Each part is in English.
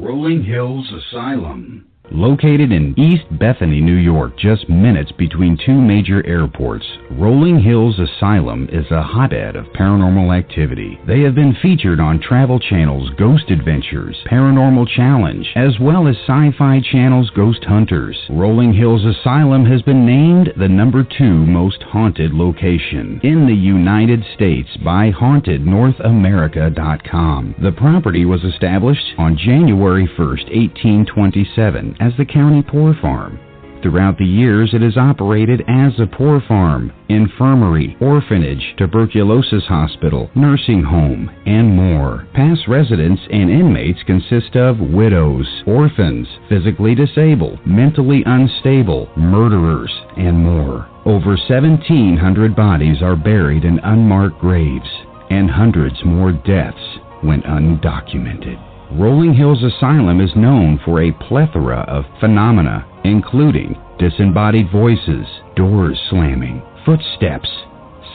Rolling Hills Asylum. Located in East Bethany, New York, just minutes between two major airports, Rolling Hills Asylum is a hotbed of paranormal activity. They have been featured on Travel Channel's Ghost Adventures, Paranormal Challenge, as well as Sci-Fi Channel's Ghost Hunters. Rolling Hills Asylum has been named the #2 most haunted location in the United States by HauntedNorthAmerica.com. The property was established on January 1st, 1827, as the county poor farm. Throughout the years, it has operated as a poor farm, infirmary, orphanage, tuberculosis hospital, nursing home, and more. Past residents and inmates consist of widows, orphans, physically disabled, mentally unstable, murderers, and more. Over 1,700 bodies are buried in unmarked graves, and hundreds more deaths went undocumented. Rolling Hills Asylum is known for a plethora of phenomena, including disembodied voices, doors slamming, footsteps,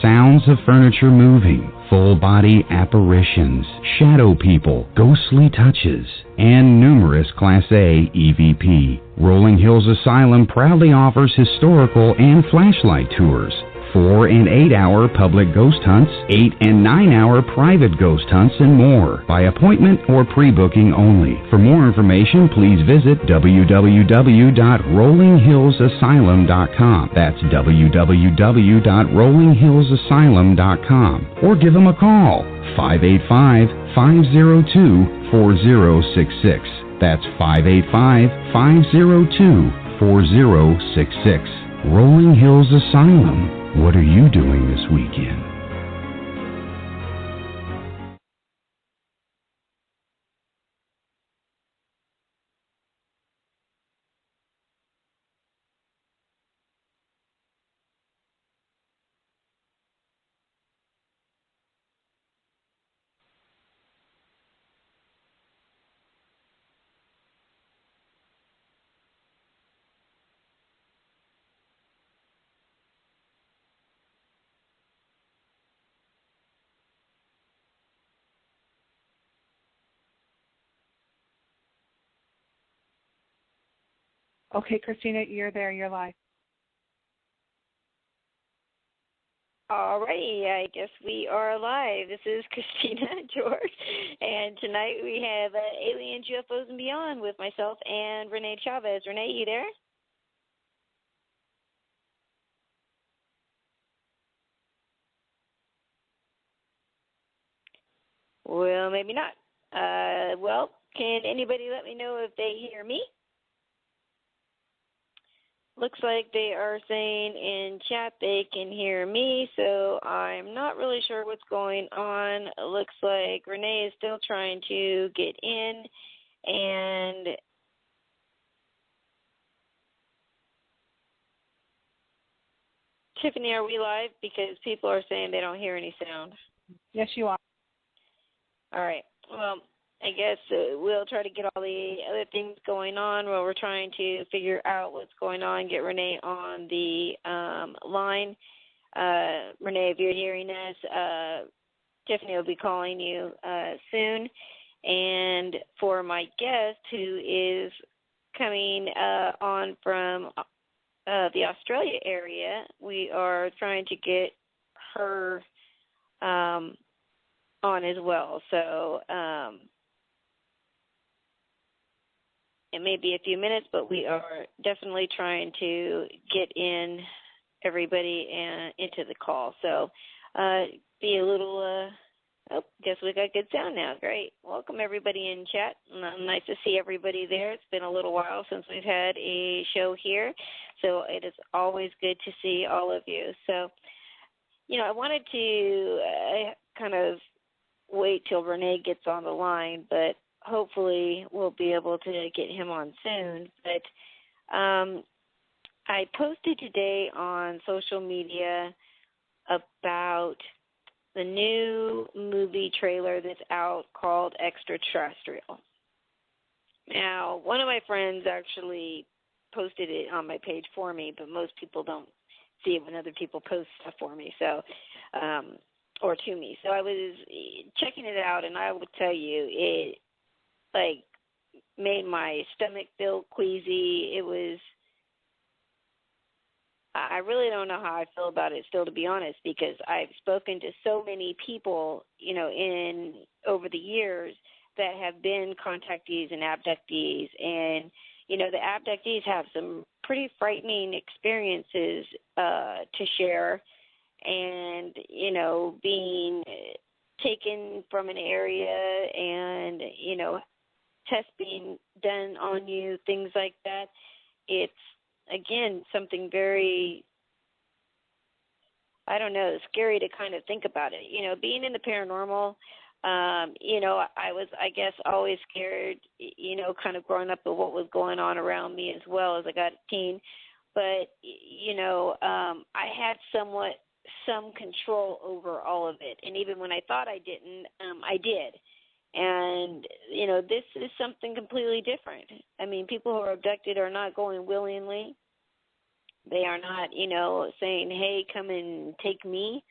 sounds of furniture moving, full-body apparitions, shadow people, ghostly touches, and numerous Class A EVP. Rolling Hills Asylum proudly offers historical and flashlight tours, 4- and 8-hour public ghost hunts, 8- and 9-hour private ghost hunts, and more, by appointment or pre-booking only. For more information, please visit www.rollinghillsasylum.com. That's www.rollinghillsasylum.com. Or give them a call, 585-502-4066. That's 585-502-4066. Rolling Hills Asylum. What are you doing this weekend? Okay, Christina, you're there. You're live. Alrighty, I guess we are live. This is Christina George, and tonight we have Aliens, UFOs, and Beyond with myself and Renee Chavez. Renee, you there? Well, maybe not. Well, can anybody let me know if they hear me? Looks like they are saying in chat they can hear me, so I'm not really sure what's going on. It looks like Renee is still trying to get in, and Tiffany, are we live? Because people are saying they don't hear any sound. Yes, you are. All right. Well, I guess we'll try to get all the other things going on while we're trying to figure out what's going on, get Renee on the line. Renee, if you're hearing us, Tiffany will be calling you soon. And for my guest, who is coming on from the Australia area, we are trying to get her on as well. So it may be a few minutes, but we are definitely trying to get in everybody into the call. So be a little, guess we got good sound now. Great. Welcome everybody in chat. Nice to see everybody there. It's been a little while since we've had a show here, so it is always good to see all of you. So, I wanted to kind of wait till Renee gets on the line, but hopefully we'll be able to get him on soon. But I posted today on social media about the new movie trailer that's out called Extraterrestrial. Now, one of my friends actually posted it on my page for me, but most people don't see it when other people post stuff for me, so or to me. So I was checking it out, and I would tell you, it made my stomach feel queasy. I really don't know how I feel about it still, to be honest, because I've spoken to so many people, over the years that have been contactees and abductees. And, the abductees have some pretty frightening experiences to share. And, being taken from an area and, tests being done on you, things like that. It's, again, something very, I don't know, scary to kind of think about it. Being in the paranormal, I was, I guess, always scared, kind of growing up of what was going on around me as well as I got a teen. But, I had some control over all of it. And even when I thought I didn't, I did. And, this is something completely different. I mean, people who are abducted are not going willingly. They are not, saying, hey, come and take me.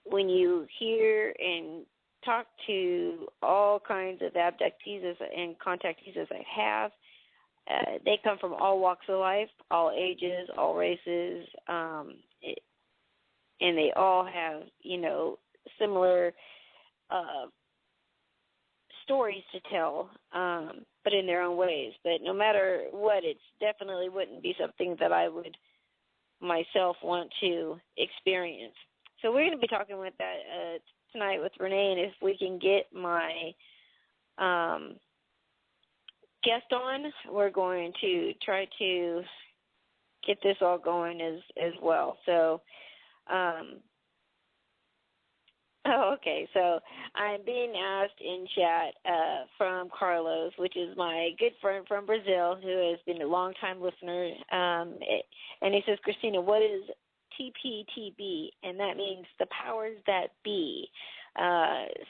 When you hear and talk to all kinds of abductees and contactees as I have, they come from all walks of life, all ages, all races, and they all have, similar stories to tell, but in their own ways. But no matter what, it definitely wouldn't be something that I would myself want to experience. So we're going to be talking with that tonight with Renee, and if we can get my guest on, we're going to try to get this all going as well. So, okay. So I'm being asked in chat from Carlos, which is my good friend from Brazil, who has been a long-time listener, and he says, Christina, what is TPTB? And that means the powers that be.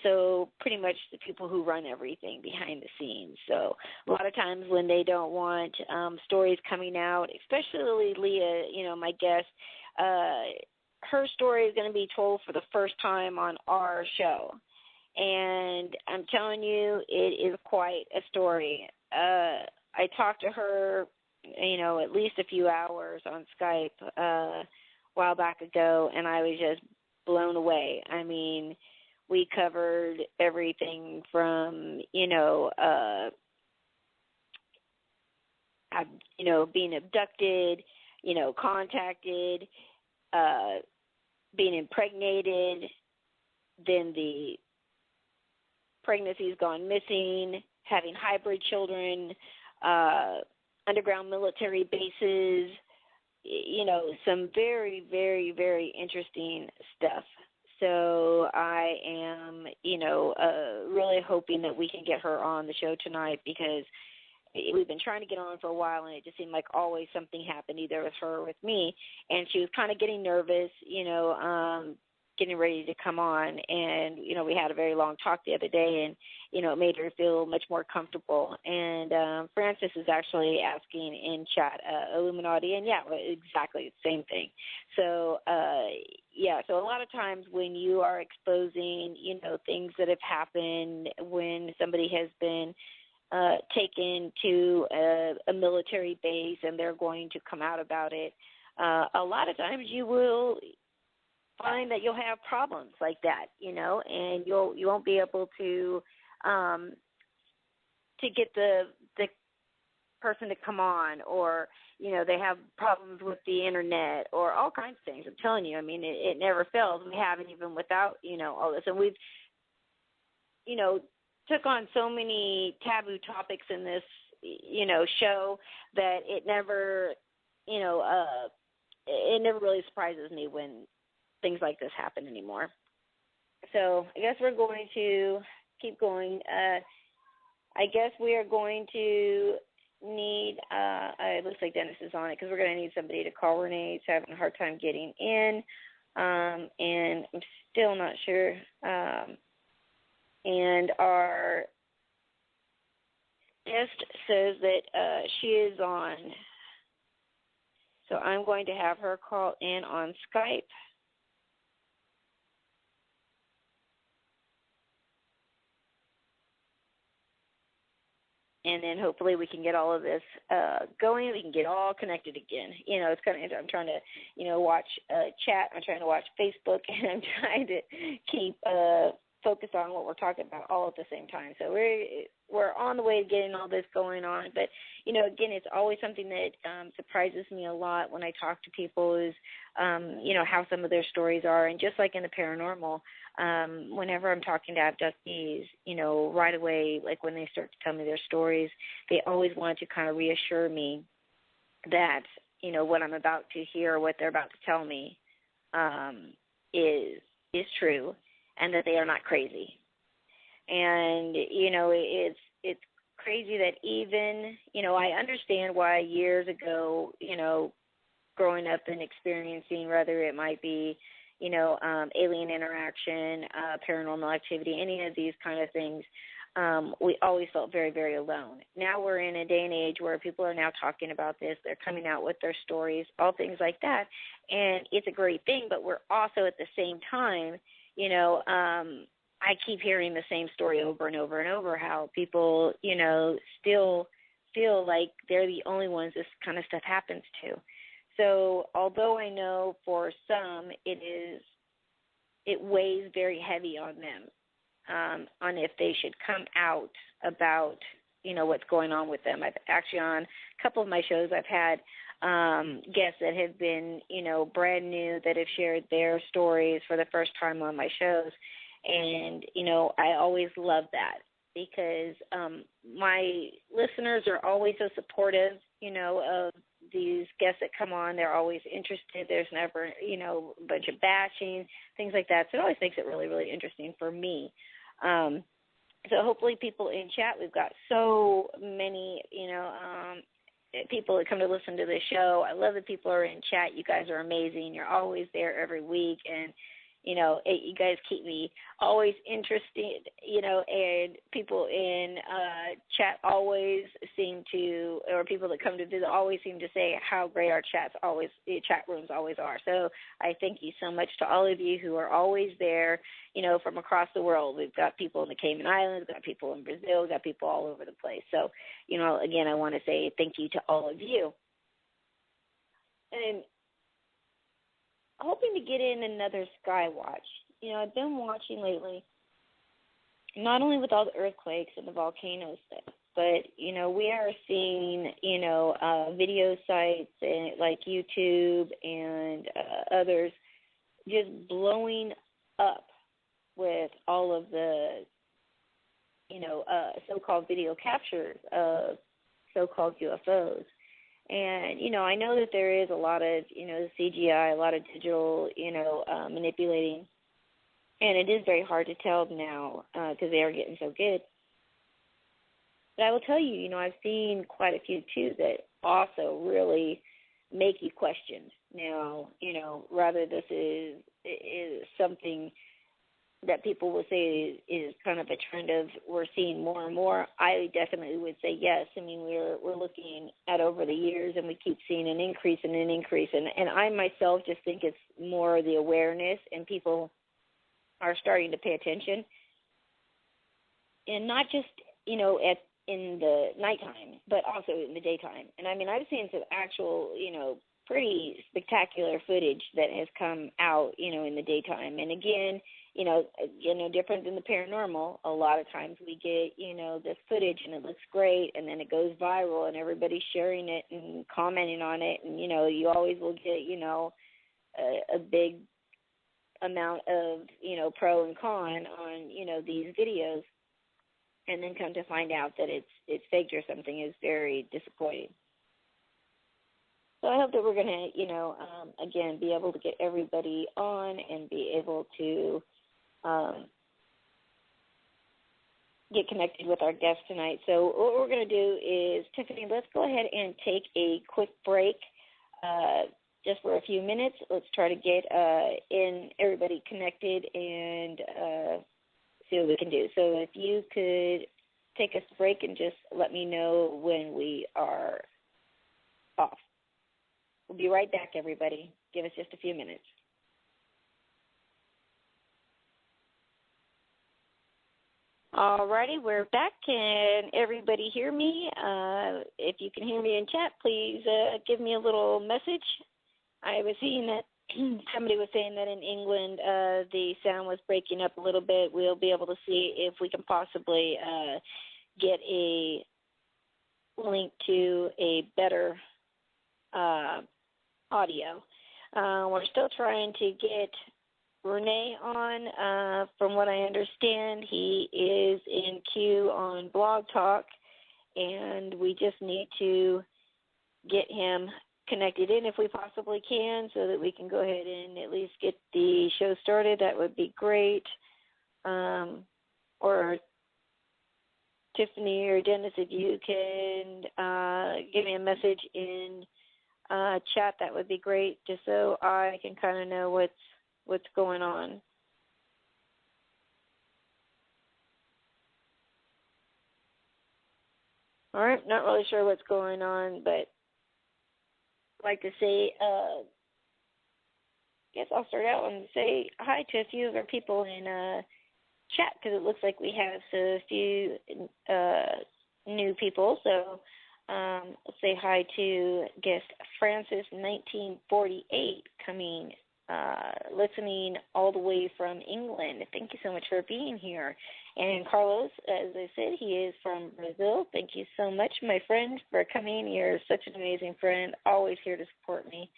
So pretty much the people who run everything behind the scenes. So a lot of times when they don't want stories coming out, especially Leah, my guest, her story is going to be told for the first time on our show. And I'm telling you, it is quite a story. I talked to her, at least a few hours on Skype a while back ago, and I was just blown away. I mean, we covered everything from, being abducted, contacted, being impregnated, then the pregnancy's gone missing, having hybrid children, underground military bases, some very, very, very interesting stuff. So I am, really hoping that we can get her on the show tonight, because we've been trying to get on for a while, and it just seemed like always something happened, either with her or with me. And she was kind of getting nervous, getting ready to come on. And, we had a very long talk the other day, and, it made her feel much more comfortable. And Francis is actually asking in chat, Illuminati, and yeah, exactly the same thing. So, so a lot of times when you are exposing, things that have happened, when somebody has been taken to a military base and they're going to come out about it, a lot of times you will find that you'll have problems like that, and you won't be able to get the person to come on, or they have problems with the internet, or all kinds of things. I'm telling you, I mean, it never fails. We haven't, even without all this, and we've took on so many taboo topics in this show that it never really surprises me when things like this happen anymore. So I guess we're going to keep going. I guess we are going to need, it looks like Dennis is on it, because we're going to need somebody to call Renee. He's having a hard time getting in, and I'm still not sure. And our guest says that she is on. So I'm going to have her call in on Skype. and then hopefully we can get all of this going. We can get all connected again. It's kind of, I'm trying to, watch chat. I'm trying to watch Facebook, and I'm trying to keep focus on what we're talking about all at the same time. So we're on the way to getting all this going on. But, again, it's always something that surprises me a lot when I talk to people is, how some of their stories are. And just like in the paranormal, whenever I'm talking to abductees, right away, like when they start to tell me their stories, they always want to kind of reassure me that, what I'm about to hear, what they're about to tell me is true, and that they are not crazy. And, it's crazy that even, I understand why years ago, growing up and experiencing, whether it might be, alien interaction, paranormal activity, any of these kind of things, we always felt very, very alone. Now we're in a day and age where people are now talking about this. They're coming out with their stories, all things like that. And it's a great thing, but we're also at the same time, I keep hearing the same story over and over and over, how people, still feel like they're the only ones this kind of stuff happens to. So although I know for some it weighs very heavy on them, on if they should come out about, what's going on with them. I've actually, on a couple of my shows, I've had guests that have been, brand new, that have shared their stories for the first time on my shows. And, I always love that, because my listeners are always so supportive, of these guests that come on. They're always interested. There's never, a bunch of bashing, things like that. So it always makes it really, really interesting for me. So hopefully people in chat, we've got so many, people that come to listen to the show. I love that people are in chat. You guys are amazing. You're always there every week, and you guys keep me always interested, and people in chat always seem to, or people that come to visit always seem to say how great our chat rooms always are. So I thank you so much to all of you who are always there, from across the world. We've got people in the Cayman Islands, we've got people in Brazil, we've got people all over the place. So, again, I want to say thank you to all of you. And hoping to get in another sky watch. I've been watching lately, not only with all the earthquakes and the volcanoes, but, we are seeing, video sites like YouTube and others just blowing up with all of the, so-called video captures of so-called UFOs. And, I know that there is a lot of, CGI, a lot of digital, manipulating. And it is very hard to tell now because they are getting so good. But I will tell you, I've seen quite a few, too, that also really make you question. Now, rather this is something that people will say is kind of a trend of we're seeing more and more, I definitely would say yes. I mean, we're looking at over the years, and we keep seeing an increase and an increase. And I myself just think it's more the awareness, and people are starting to pay attention. And not just, in the nighttime, but also in the daytime. And, I mean, I've seen some actual, pretty spectacular footage that has come out, in the daytime. And, again, different than the paranormal, a lot of times we get, this footage and it looks great, and then it goes viral and everybody's sharing it and commenting on it. And, you always will get, a big amount of, pro and con on, these videos, and then come to find out that it's faked or something is very disappointing. So I hope that we're going to, again, be able to get everybody on and be able to get connected with our guest tonight. So what we're going to do is, Tiffany, let's go ahead and take a quick break just for a few minutes. Let's try to get everybody connected and see what we can do. So if you could take us a break and just let me know when we are off. We'll be right back, everybody. Give us just a few minutes. Alrighty, we're back. Can everybody hear me? If you can hear me in chat, please give me a little message. I was seeing that somebody was saying that in England the sound was breaking up a little bit. We'll be able to see if we can possibly get a link to a better audio. We're still trying to get Renee on. From what I understand, he is in queue on Blog Talk, and we just need to get him connected in if we possibly can so that we can go ahead and at least get the show started. That would be great. Or Tiffany or Dennis, if you can give me a message in chat, that would be great, just so I can kind of know what's going on. All right, not really sure what's going on, but I'd like to say, I guess I'll start out and say hi to a few of our people in chat, because it looks like we have a few new people. So let's say hi to guest Francis 1948 coming listening all the way from England. Thank you so much for being here. And Carlos, as I said, he is from Brazil. Thank you so much, my friend, for coming. You're such an amazing friend, always here to support me.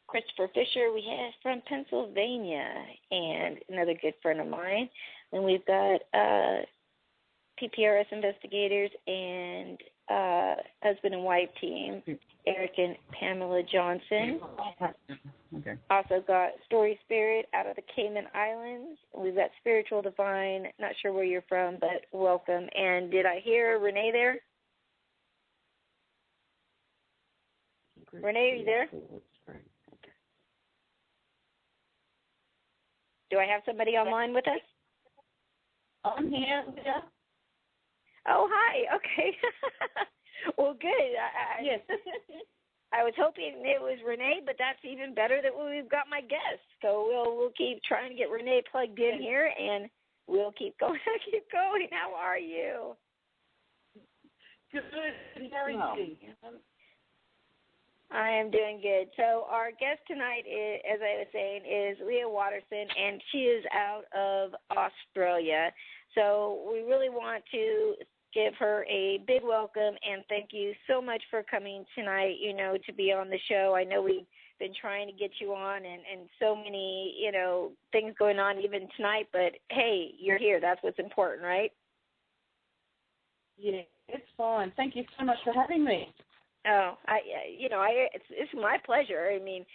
Christopher Fisher, we have from Pennsylvania, and another good friend of mine. And we've got P.P.R.S. investigators and husband and wife team, Eric and Pamela Johnson. Okay. Also got Story Spirit out of the Cayman Islands. We've got Spiritual Divine. Not sure where you're from, but welcome. And did I hear Renee there? Renee, are you there? Do I have somebody online with us? I'm here. Yeah. Oh, hi. Okay. Well, good. Yes. I was hoping it was Renee, but that's even better that we've got my guest. So we'll keep trying to get Renee plugged in here, and we'll keep going. Keep going. How are you? Good. How are you? I am doing good. So our guest tonight, as I was saying, is Leah Watterson, and she is out of Australia. So we really want to give her a big welcome and thank you so much for coming tonight, to be on the show. I know we've been trying to get you on and so many, things going on even tonight, but hey, you're here. That's what's important, right? Yeah, it's fine. Thank you so much for having me. Oh, it's my pleasure. I mean,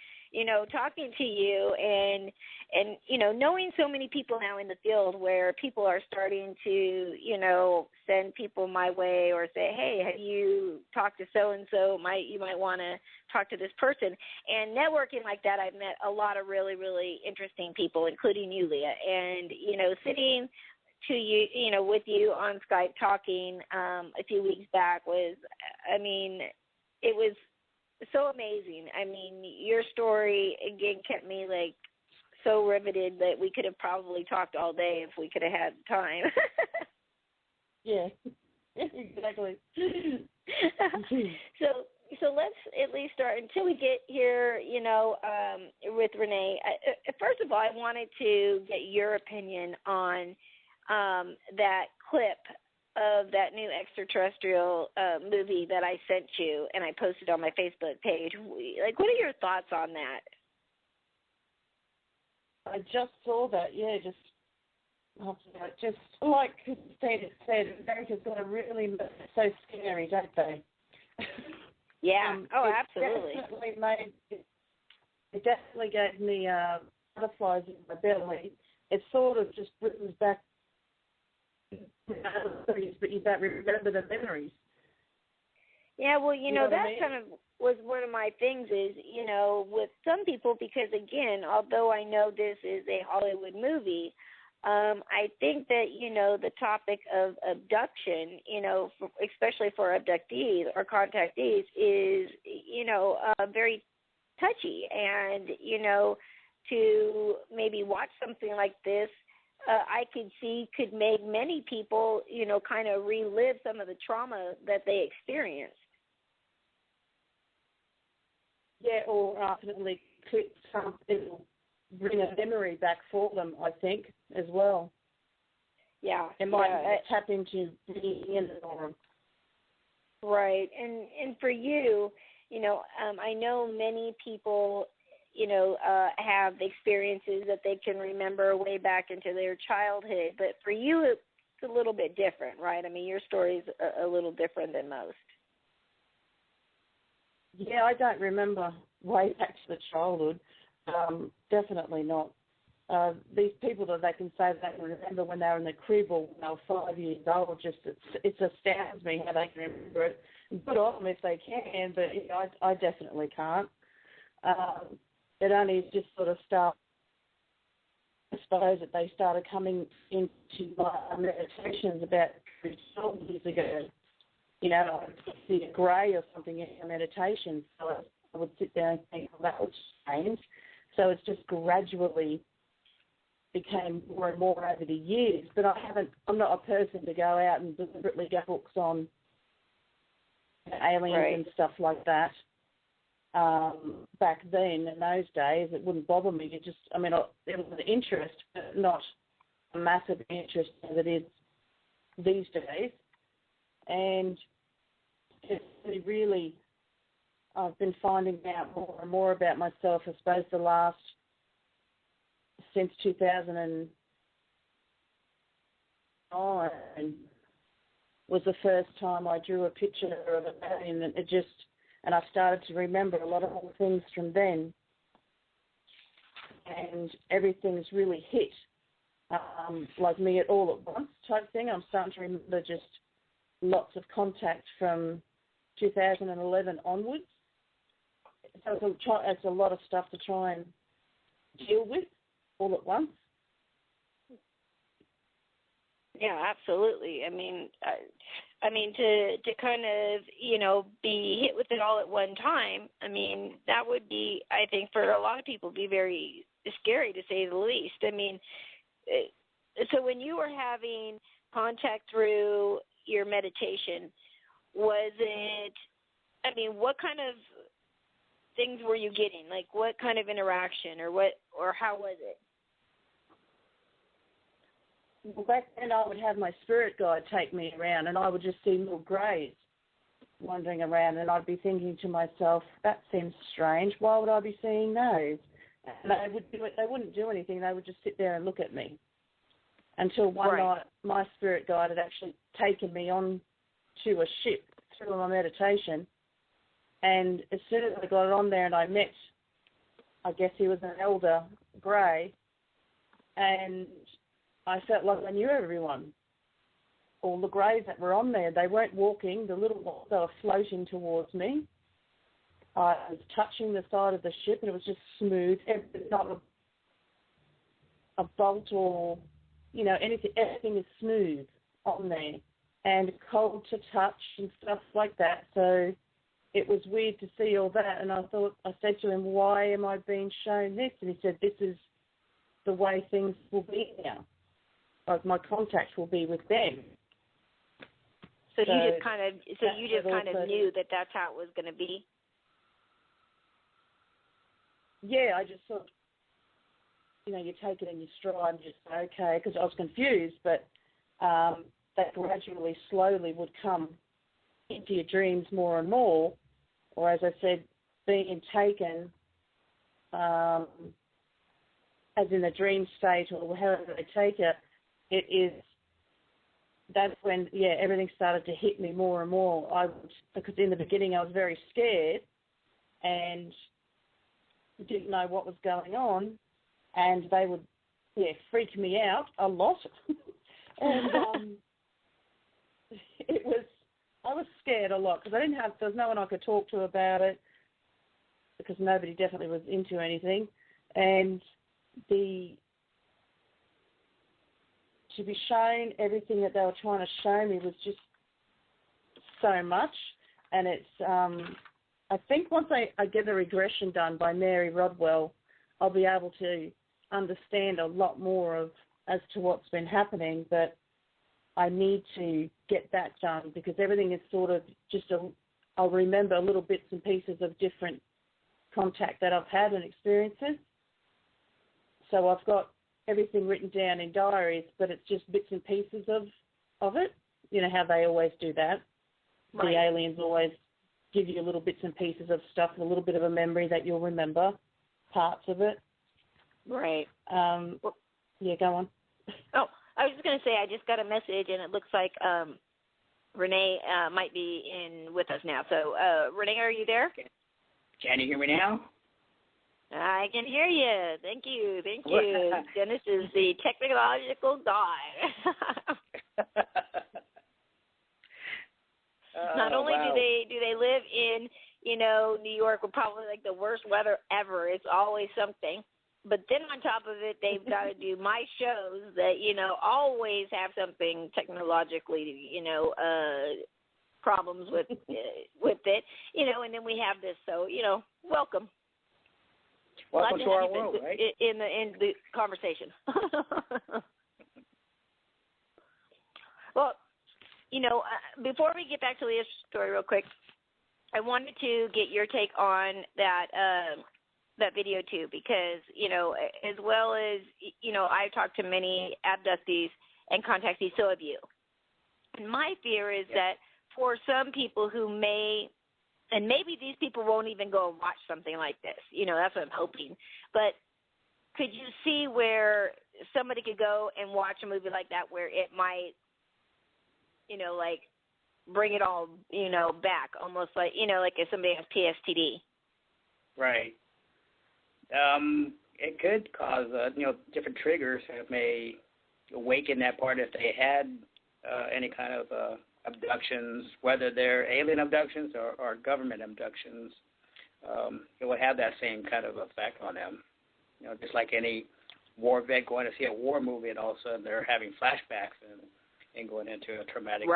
talking to you and knowing so many people now in the field where people are starting to, send people my way or say, hey, have you talked to so-and-so? You might want to talk to this person. And networking like that, I've met a lot of really, really interesting people, including you, Leah. And, sitting to you, with you on Skype talking a few weeks back was, it was so amazing. I mean, your story, again, kept me, so riveted that we could have probably talked all day if we could have had time. Yeah, exactly. So let's at least start, until we get here, with Renee. First of all, I wanted to get your opinion on that clip of that new extraterrestrial movie that I sent you and I posted on my Facebook page. What are your thoughts on that? I just saw that. Yeah, just like Christina said, America's got to really make it so scary, don't they? Yeah. Absolutely. It definitely gave me butterflies in my belly. It sort of just brings back memories, but you don't remember the memories. Yeah, well, that I mean? kind of was one of my things is, with some people, because, again, although I know this is a Hollywood movie, I think that, the topic of abduction, especially for abductees or contactees is, very touchy. And, to maybe watch something like this, I could see could make many people, kind of relive some of the trauma that they experienced. Yeah, or ultimately it'll bring a memory back for them, I think, as well. Yeah. It might tap into bringing in for them. Right. And for you, I know many people, have experiences that they can remember way back into their childhood. But for you, it's a little bit different, right? I mean, your story's a little different than most. Yeah, I don't remember way back to the childhood. Definitely not. These people that they can say they can remember when they were in the crib or when they were 5 years old, it astounds me how they can remember it. Good on them if they can, but I definitely can't. It only just sort of I suppose that they started coming into my meditations about 12 years ago. I would see a grey or something in a meditation, so I would sit there and think, well, that was strange. So it's just gradually became more and more over the years. But I'm not a person to go out and deliberately get books on aliens and stuff like that. Back then, in those days, it wouldn't bother me. It was an interest, but not a massive interest as it is these days. And it's really, I've been finding out more and more about myself, I suppose, since 2009 was the first time I drew a picture of an alien, and I started to remember a lot of other things from then. And everything's really hit, like me at all at once type thing. I'm starting to remember just lots of contact from 2011 onwards. So it's a lot of stuff to try and deal with all at once. Yeah, absolutely. I mean, to kind of, be hit with it all at one time, I mean, that would be, I think, for a lot of people, be very scary, to say the least. I mean, so when you were having contact through your meditation, was it, what kind of things were you getting? Like, what kind of interaction, or how was it? Well, back then I would have my spirit guide take me around, and I would just see little greys wandering around, and I'd be thinking to myself, that seems strange. Why would I be seeing those? And they wouldn't do anything. They would just sit there and look at me. Until one night, my spirit guide had actually taken me on to a ship through my meditation, and as soon as I got on there and I met, I guess he was an elder grey, and I felt like I knew everyone. All the greys that were on there, they weren't walking. The little ones, they were floating towards me. I was touching the side of the ship, and it was just smooth. Not a bolt or, anything. Everything is smooth on there and cold to touch and stuff like that. So it was weird to see all that. And I said to him, why am I being shown this? And he said, this is the way things will be now. Like my contact will be with them. So you just kind of knew that that's how it was going to be? Yeah, I just thought, you take it in your stride and just say, okay, because I was confused, but that gradually, slowly would come into your dreams more and more, or as I said, being taken as in a dream state or however they take it, that's when, everything started to hit me more and more. Because in the beginning I was very scared and didn't know what was going on, and they would, freak me out a lot. And I was scared a lot because there was no one I could talk to about it because nobody definitely was into anything. And to be shown everything that they were trying to show me was just so much. And it's, I think once I get a regression done by Mary Rodwell, I'll be able to understand a lot more of as to what's been happening, but I need to get that done because everything is sort of I'll remember little bits and pieces of different contact that I've had and experiences. So I've got everything written down in diaries, but it's just bits and pieces of it. You know how they always do that. Right. The aliens always give you little bits and pieces of stuff, a little bit of a memory that you'll remember, parts of it. Right. Yeah, go on. Oh, I was just going to say I just got a message, and it looks like Renee might be in with us now. So, Renee, are you there? Can you hear me now? I can hear you. Thank you. Dennis is the technological god. Not only wow. do they live in, New York with probably like the worst weather ever. It's always something. But then on top of it, they've got to do my shows that, always have something technologically, problems with it, and then we have this. So, welcome. Welcome to our world, right? In the conversation. Well, before we get back to Leah's story real quick, I wanted to get your take on that video too, because, as well as, I've talked to many abductees and contactees, so have you. And my fear is that for some people who may, and maybe these people won't even go and watch something like this, that's what I'm hoping, but could you see where somebody could go and watch a movie like that where it might, like bring it all, back, almost like, like if somebody has PSTD. Right. It could cause, different triggers that may awaken that part if they had any kind of abductions, whether they're alien abductions or government abductions. It would have that same kind of effect on them. Just like any war vet going to see a war movie and all of a sudden they're having flashbacks and going into a traumatic,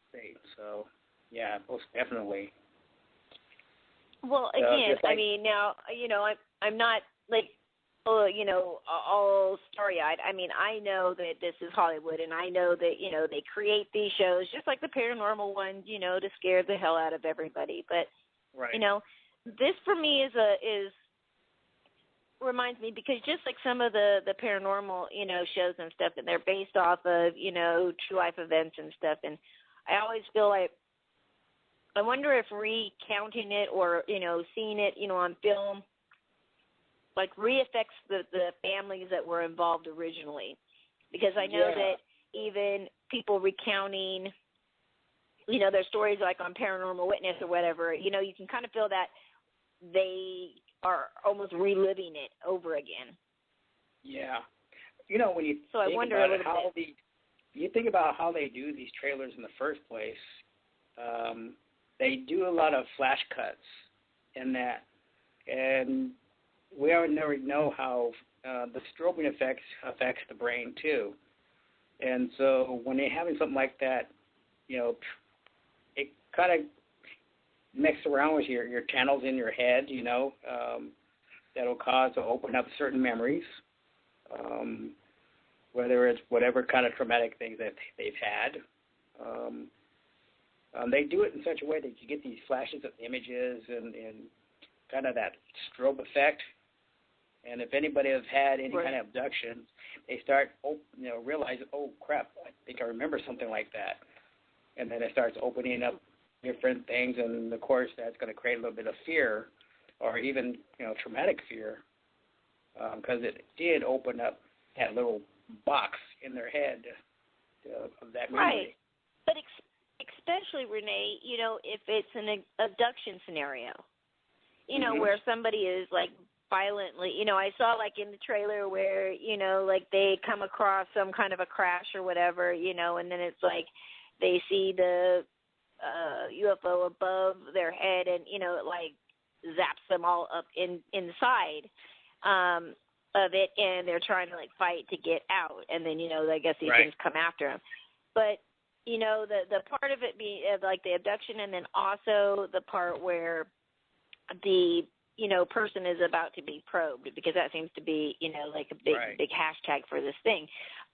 state. So, yeah, most definitely. Well, again, I mean, now, I'm not like, all starry-eyed. I mean, I know that this is Hollywood, and I know that, they create these shows just like the paranormal ones, to scare the hell out of everybody. But, this for me reminds me, because just like some of the paranormal, shows and stuff, and they're based off of, true life events and stuff, and I always feel like, I wonder if recounting it or, seeing it, on film, like re-affects the families that were involved originally. Because I know that even people recounting, their stories like on Paranormal Witness or whatever, you can kind of feel that they are almost reliving it over again. Yeah. When you so think I wonder about a little bit. You think about how they do these trailers in the first place, they do a lot of flash cuts in that, and we never know how the strobing affects the brain too. And so when you're having something like that, it kind of mixes around with your channels in your head, that'll cause to open up certain memories, whether it's whatever kind of traumatic things that they've had. They do it in such a way that you get these flashes of images and kind of that strobe effect. And if anybody has had any kind of abduction, they start, realizing, oh, crap, I think I remember something like that. And then it starts opening up different things, and, of course, that's going to create a little bit of fear or even, traumatic fear because it did open up that little box in their head of that memory. Right. But especially, Renee, if it's an abduction scenario, where somebody is, like, violently, I saw, like, in the trailer where, like, they come across some kind of a crash or whatever, and then it's like they see the UFO above their head and, it, like, zaps them all up inside of it, and they're trying to, like, fight to get out, and then, I guess these things come after them. But, the part of it being, like, the abduction, and then also the part where the, person is about to be probed, because that seems to be, like a big hashtag for this thing.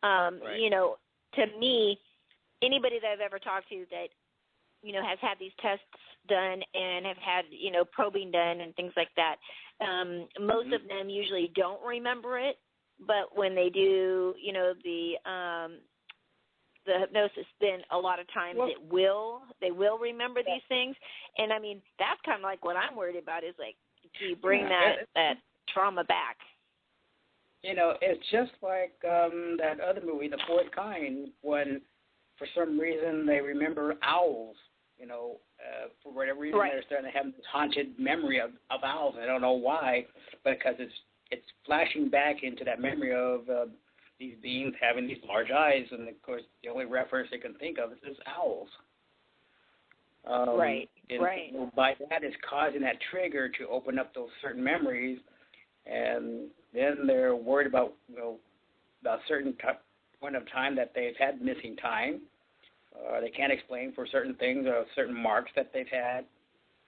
To me, anybody that I've ever talked to that, has had these tests done and have had, probing done and things like that, most of them usually don't remember it, but when they do, the hypnosis, then a lot of times they will remember these things. And I mean, that's kind of like what I'm worried about is like, do you bring that trauma back? It's just like that other movie, The Fourth Kind, when for some reason they remember owls. For whatever reason they're starting to have this haunted memory of owls. I don't know why, but because it's flashing back into that memory of these beings having these large eyes, and of course the only reference they can think of is owls. So by that, it's causing that trigger to open up those certain memories, and then they're worried about a certain point of time that they've had missing time. They can't explain for certain things or certain marks that they've had.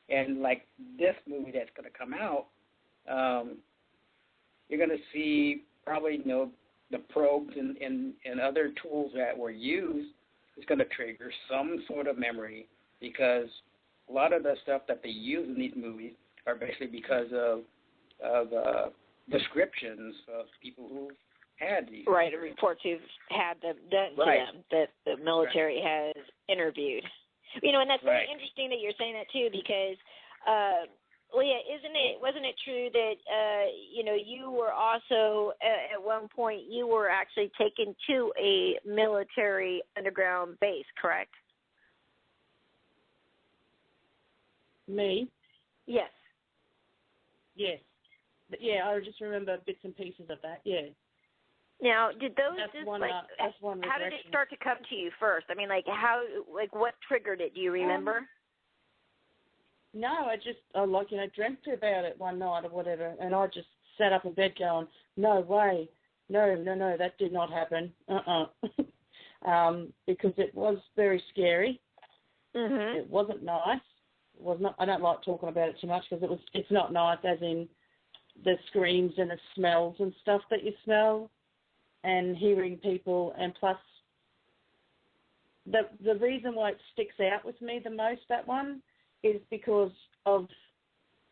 And like this movie that's going to come out, you're going to see probably, the probes and other tools that were used is going to trigger some sort of memory, because a lot of the stuff that they use in these movies are basically because of descriptions of people who had these. Right, reports who've had them done to them that the military has interviewed. And that's very interesting that you're saying that too, because Leah, wasn't it true that you were also at one point you were actually taken to a military underground base, correct? Me? Yes. Yes. Yeah, I just remember bits and pieces of that. Yeah. Now, did those that's one how did it start to come to you first? I mean, what triggered it? Do you remember? No, I dreamt about it one night or whatever, and I just sat up in bed going, no way, no, that did not happen. Because it was very scary. Mm-hmm. It wasn't nice. It was not. I don't like talking about it too much because it's not nice, as in the screams and the smells and stuff that you smell, and hearing people, and plus the reason why it sticks out with me the most, that one, is because of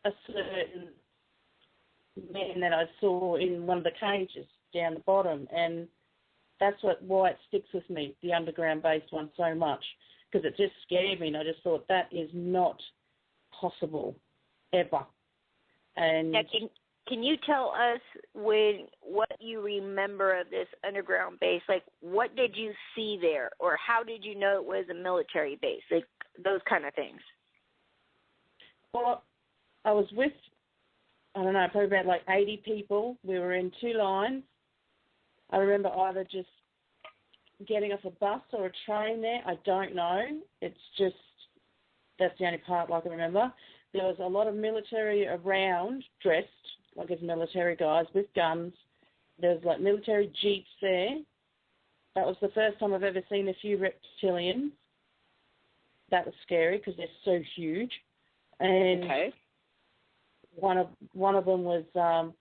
a certain man that I saw in one of the cages down the bottom, and that's why it sticks with me, the underground base one, so much, because it just scared me, and I just thought that is not possible ever. And now, can you tell us what you remember of this underground base? Like, what did you see there, or how did you know it was a military base? Like, those kind of things. Well, I was with, I don't know, probably about like 80 people. We were in two lines. I remember either just getting off a bus or a train there. I don't know. It's just, that's the only part I can remember. There was a lot of military around, dressed like as military guys with guns. There was like military jeeps there. That was the first time I've ever seen a few reptilians. That was scary because they're so huge. And one of them was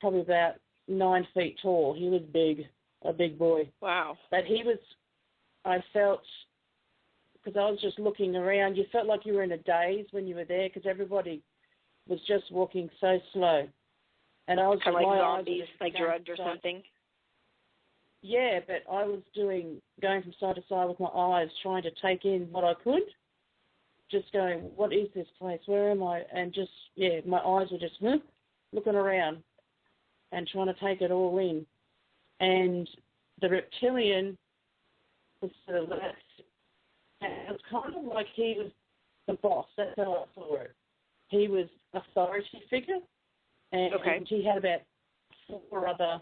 probably about 9 feet tall. He was big, a big boy. Wow. But I felt, because I was just looking around, you felt like you were in a daze when you were there because everybody was just walking so slow. And I was kind of like zombies, like drugged or something? Yeah, but I was going from side to side with my eyes, trying to take in what I could. Just going, what is this place? Where am I? And just, my eyes were just looking around and trying to take it all in. And the reptilian was sort of left. And it was kind of like he was the boss. That's how I saw it. He was authority figure. And he had about four other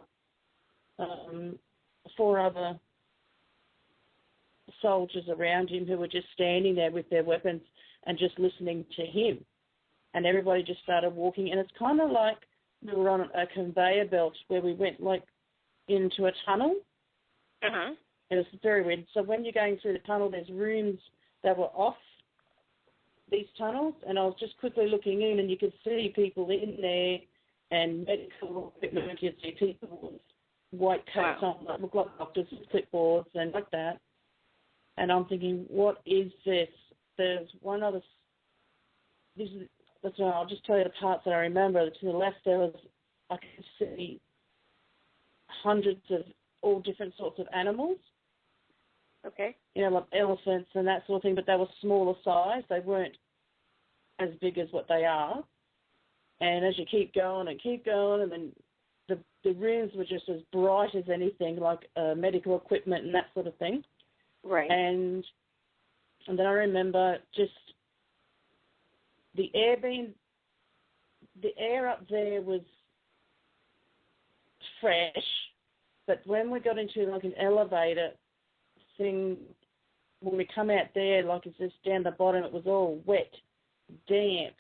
soldiers around him who were just standing there with their weapons and just listening to him. And everybody just started walking. And it's kind of like we were on a conveyor belt where we went like into a tunnel. Uh-huh. It was very weird. So when you're going through the tunnel, there's rooms that were off these tunnels. And I was just quickly looking in, and you could see people in there and medical equipment. You see people with white coats on that look like doctors with clipboards and like that. And I'm thinking, what is this? There's one other. I'll just tell you the parts that I remember. To the left, I could see hundreds of all different sorts of animals. Okay. Like elephants and that sort of thing, but they were smaller size. They weren't as big as what they are. And as you keep going, and then the rooms were just as bright as anything, like medical equipment and that sort of thing. Right. And then I remember just the air up there was fresh, but when we got into like an elevator thing, when we come out there, like it's just down the bottom, it was all wet, damp.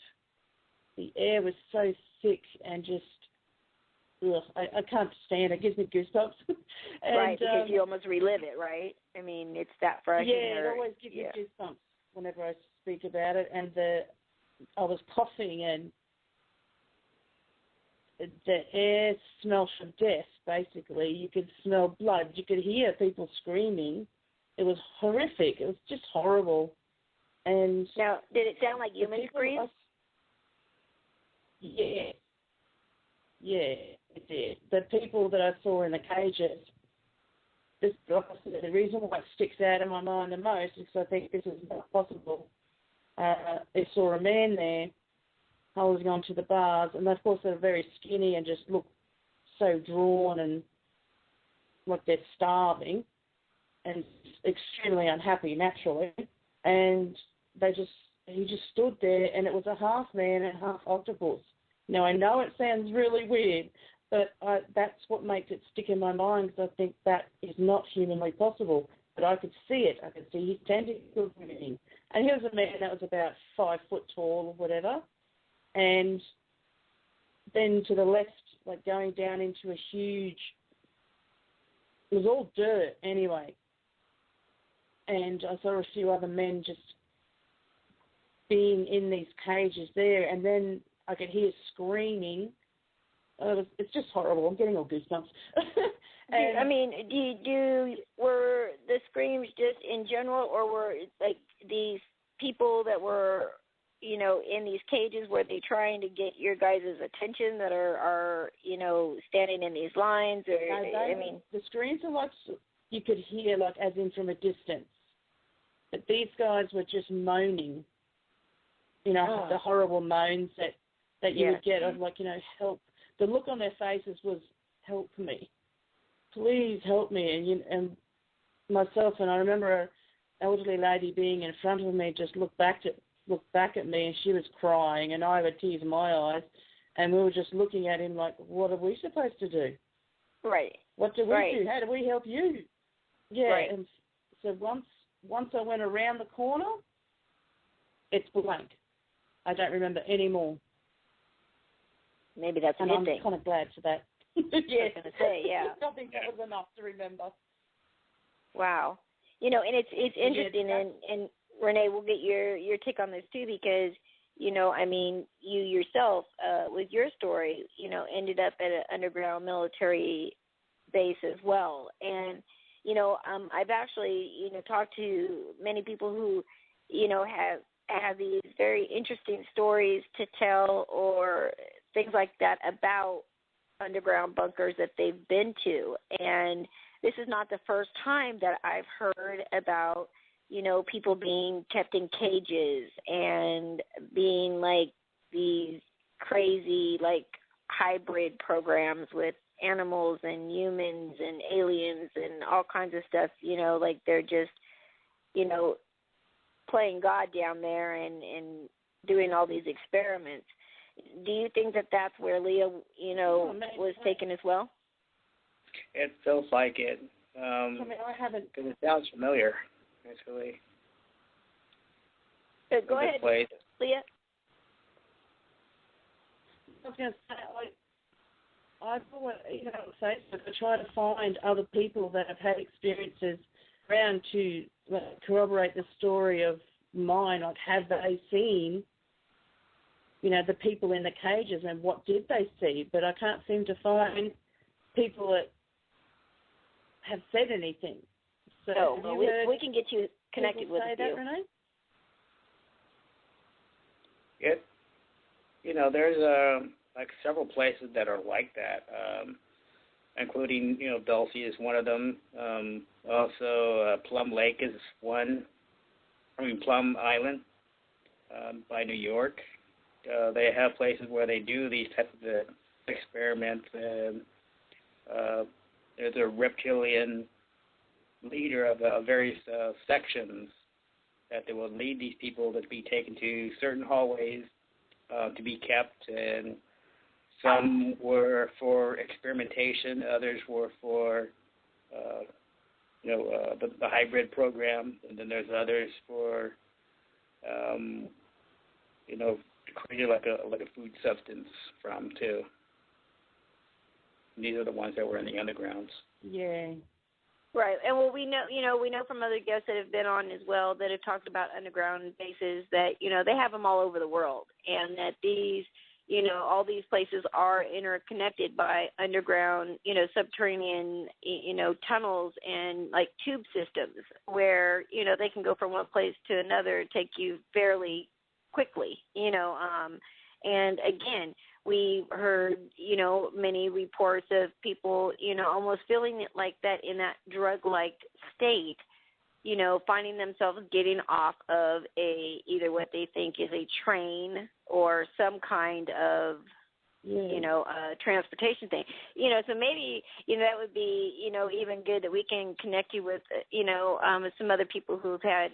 The air was so thick and just, I can't stand it. It gives me goosebumps. And, right, because you almost relive it, right? I mean, it's that fresh. Yeah, it always gives me goosebumps whenever I speak about it. And I was coughing, and the air smelled of death, basically. You could smell blood. You could hear people screaming. It was horrific. It was just horrible. And now, did it sound like human screams? Yeah, it did. The people that I saw in the cages, like I said, the reason why it sticks out in my mind the most is because I think this is not possible. I saw a man there holding on to the bars, and of course they're very skinny and just look so drawn and like they're starving and extremely unhappy naturally. And he just stood there, and it was a half man and half octopus. Now, I know it sounds really weird, but that's what makes it stick in my mind, because I think that is not humanly possible. But I could see it. I could see his tentacles moving. And he was a man that was about 5 foot tall or whatever. And then to the left, like going down into a huge, it was all dirt anyway. And I saw a few other men just being in these cages there, and then I could hear screaming. It's just horrible. I'm getting all goosebumps. Were the screams just in general, or were like these people that were, in these cages, were they trying to get your guys' attention that are standing in these lines? Or the screams are like you could hear, like as in from a distance. But these guys were just moaning. The horrible moans that you would get of like, help. The look on their faces was, help me. Please help me. And myself, and I remember an elderly lady being in front of me just looked back at me, and she was crying, and I had tears in my eyes, and we were just looking at him like, what are we supposed to do? Right. What do we do? How do we help you? Yeah. Right. And so once I went around the corner, it's blank. I don't remember any more. Maybe that's a good thing. I'm kind of glad for that. Yeah. I was going to say, yeah. I think that was enough to remember. Wow. And it's interesting, and Renee, we'll get your take on this too, because, you yourself, with your story, ended up at an underground military base as well. And, I've actually, talked to many people who, have these very interesting stories to tell, or things like that about underground bunkers that they've been to. And this is not the first time that I've heard about, people being kept in cages and being like these crazy, like hybrid programs with animals and humans and aliens and all kinds of stuff, like they're just, playing God down there and doing all these experiments. Do you think that that's where Leah, was taken as well? It feels like it. I haven't. Because it sounds familiar, actually. Go ahead, Leah. I was going to say, I've always, on Facebook, I try to find other people that have had experiences around to corroborate the story of mine. Like, have they seen, the people in the cages and what did they see, but I can't seem to find people that have said anything. So we can get you connected with say that, Renee? There's like several places that are like that, including Dulce is one of them. Also, Plum Lake is one. Plum Island by New York. They have places where they do these types of experiments. There's a reptilian leader of various sections that they will lead these people to be taken to certain hallways to be kept, and some were for experimentation, others were for the hybrid program, and then there's others for created like a food substance from too. And these are the ones that were in the undergrounds. Yeah. Right, and we know from other guests that have been on as well that have talked about underground bases that they have them all over the world, and that these all these places are interconnected by underground subterranean tunnels and like tube systems where they can go from one place to another, take you fairly quickly, and again, we heard, many reports of people, almost feeling it like that in that drug-like state, finding themselves getting off of either what they think is a train or some kind of, transportation thing. So maybe, that would be, even good that we can connect you with, some other people who've had,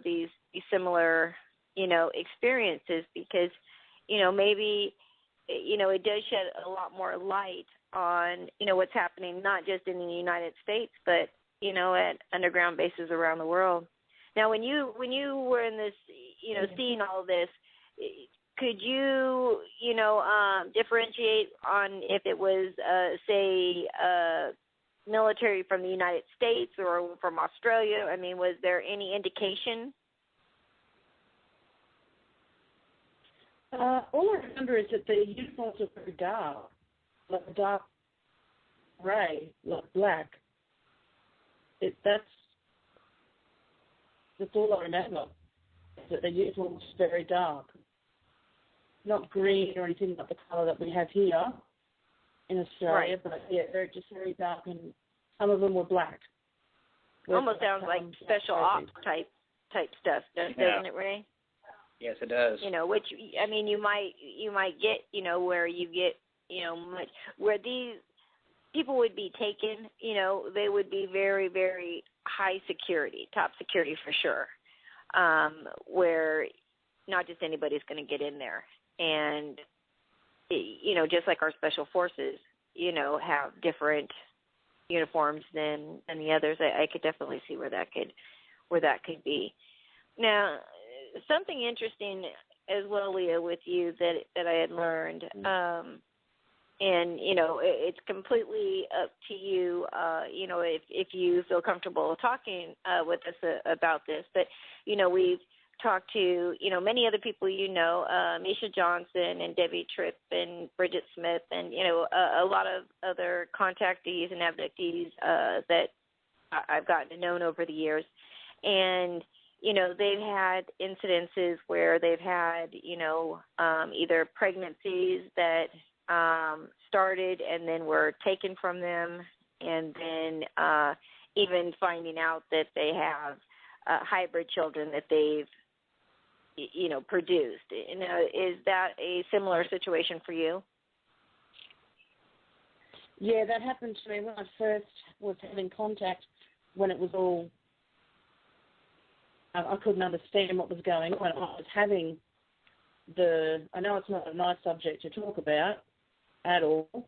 these similar, experiences because, maybe, it does shed a lot more light on, what's happening, not just in the United States, but, at underground bases around the world. Now, when you were in this, seeing all this, could you, differentiate on if it was, say, military from the United States or from Australia? I mean, was there any indication? All I remember is that the uniforms are very dark, like a dark grey, like black. That's all I remember, is that the uniforms are very dark. Not green or anything like the colour that we have here in Australia, right. But yeah, they're just very dark, and some of them were black. Almost sounds like special ops type stuff, doesn't it, Ray? Yes, it does. Which I mean, you might get, where you get, much where these people would be taken, they would be very, very high security, top security for sure, where not just anybody's going to get in there, and just like our special forces, have different uniforms than the others. I could definitely see where that could be. Now, something interesting as well, Leah, with you that I had learned, and it's completely up to you, if you feel comfortable talking with us about this. But we've talked to many other people, Misha Johnson and Debbie Tripp and Bridget Smith, and a lot of other contactees and abductees that I've gotten to know over the years, and they've had incidences where they've had, either pregnancies that started and then were taken from them, and then even finding out that they have hybrid children that they've, produced. Is that a similar situation for you? Yeah, that happened to me when I first was having contact, when it was all, I couldn't understand what was going on. I was having I know it's not a nice subject to talk about at all.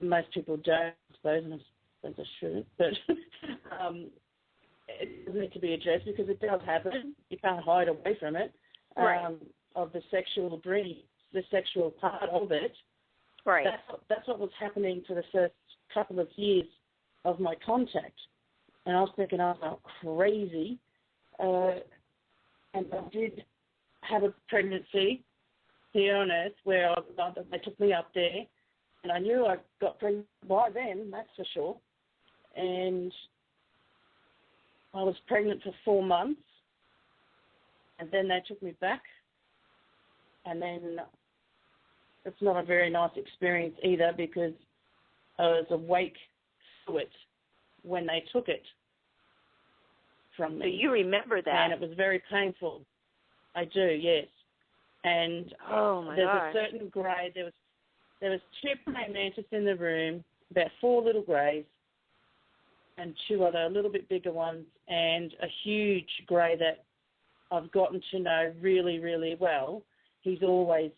Most people don't, I suppose, and I suppose I shouldn't, but it does need to be addressed because it does happen. You can't hide away from it, right. Of the sexual dream, the sexual part of it. Right. That's what was happening for the first couple of years of my contact. And I was thinking, I was like, crazy. And I did have a pregnancy be honest, where they took me up there, and I knew I got pregnant by then, that's for sure. And I was pregnant for 4 months, and then they took me back, and then it's not a very nice experience either because I was awake to it when they took it from me. So you remember that? And it was very painful. I do, yes. And there's a certain grey. There was 2 praying mantis in the room, about 4 little greys, and 2 other a little bit bigger ones, and a huge grey that I've gotten to know really, really well. He's always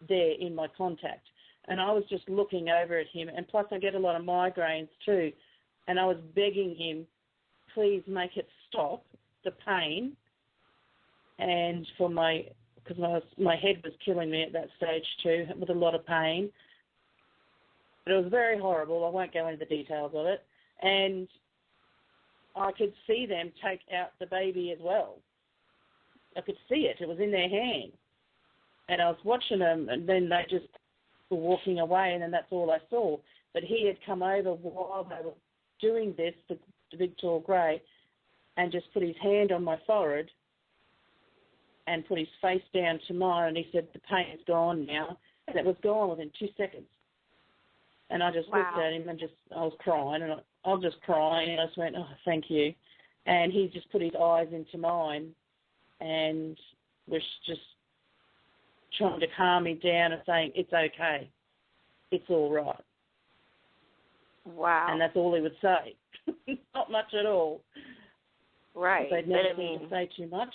there in my contact. And I was just looking over at him, and plus I get a lot of migraines too, and I was begging him, please make it stop, the pain, and because my head was killing me at that stage too, with a lot of pain. But it was very horrible. I won't go into the details of it. And I could see them take out the baby as well. I could see it. It was in their hand. And I was watching them, and then they just were walking away, and then that's all I saw. But he had come over while they were doing this, the big tall grey, and just put his hand on my forehead and put his face down to mine, and he said, the pain's gone now. And it was gone within 2 seconds. And I just looked at him and I was crying, and I was just crying, and I just went, oh, thank you. And he just put his eyes into mine and was just trying to calm me down and saying, it's okay. It's all right. Wow. And that's all he would say. Not much at all. Right. They'd never seem to say too much.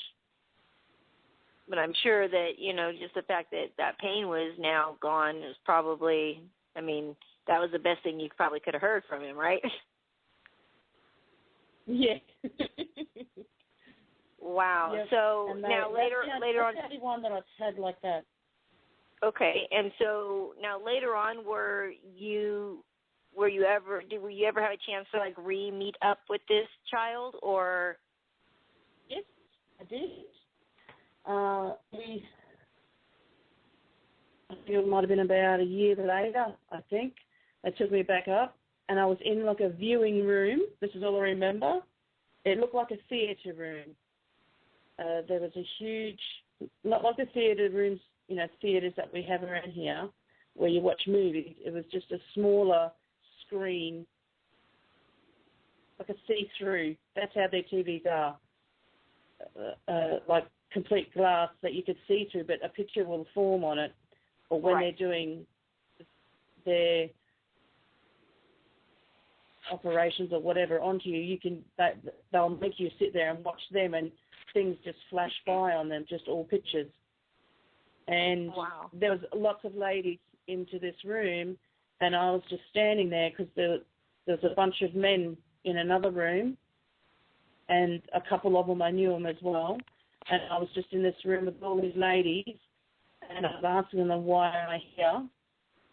But I'm sure that, just the fact that that pain was now gone is probably, that was the best thing you probably could have heard from him, right? Yeah. Wow. Yep. So now later on, that's the only one that I've had like that. Okay, and so now later on, were you ever have a chance to re-meet up with this child, or? Yes, I did. I think it might have been about a year later, I think. They took me back up, and I was in a viewing room. This is all I remember. It looked like a theatre room. There was a huge, not like the theatre rooms, theatres that we have around here where you watch movies. It was just a smaller screen, like a see-through. That's how their TVs are. Like complete glass that you could see through, but a picture will form on it. Or when they're doing their operations or whatever onto you, they'll make you sit there and watch them, and things just flash by on them, just all pictures. And there was lots of ladies into this room, and I was just standing there because there was a bunch of men in another room, and a couple of them I knew them as well. And I was just in this room with all these ladies, and I was asking them, why am I here?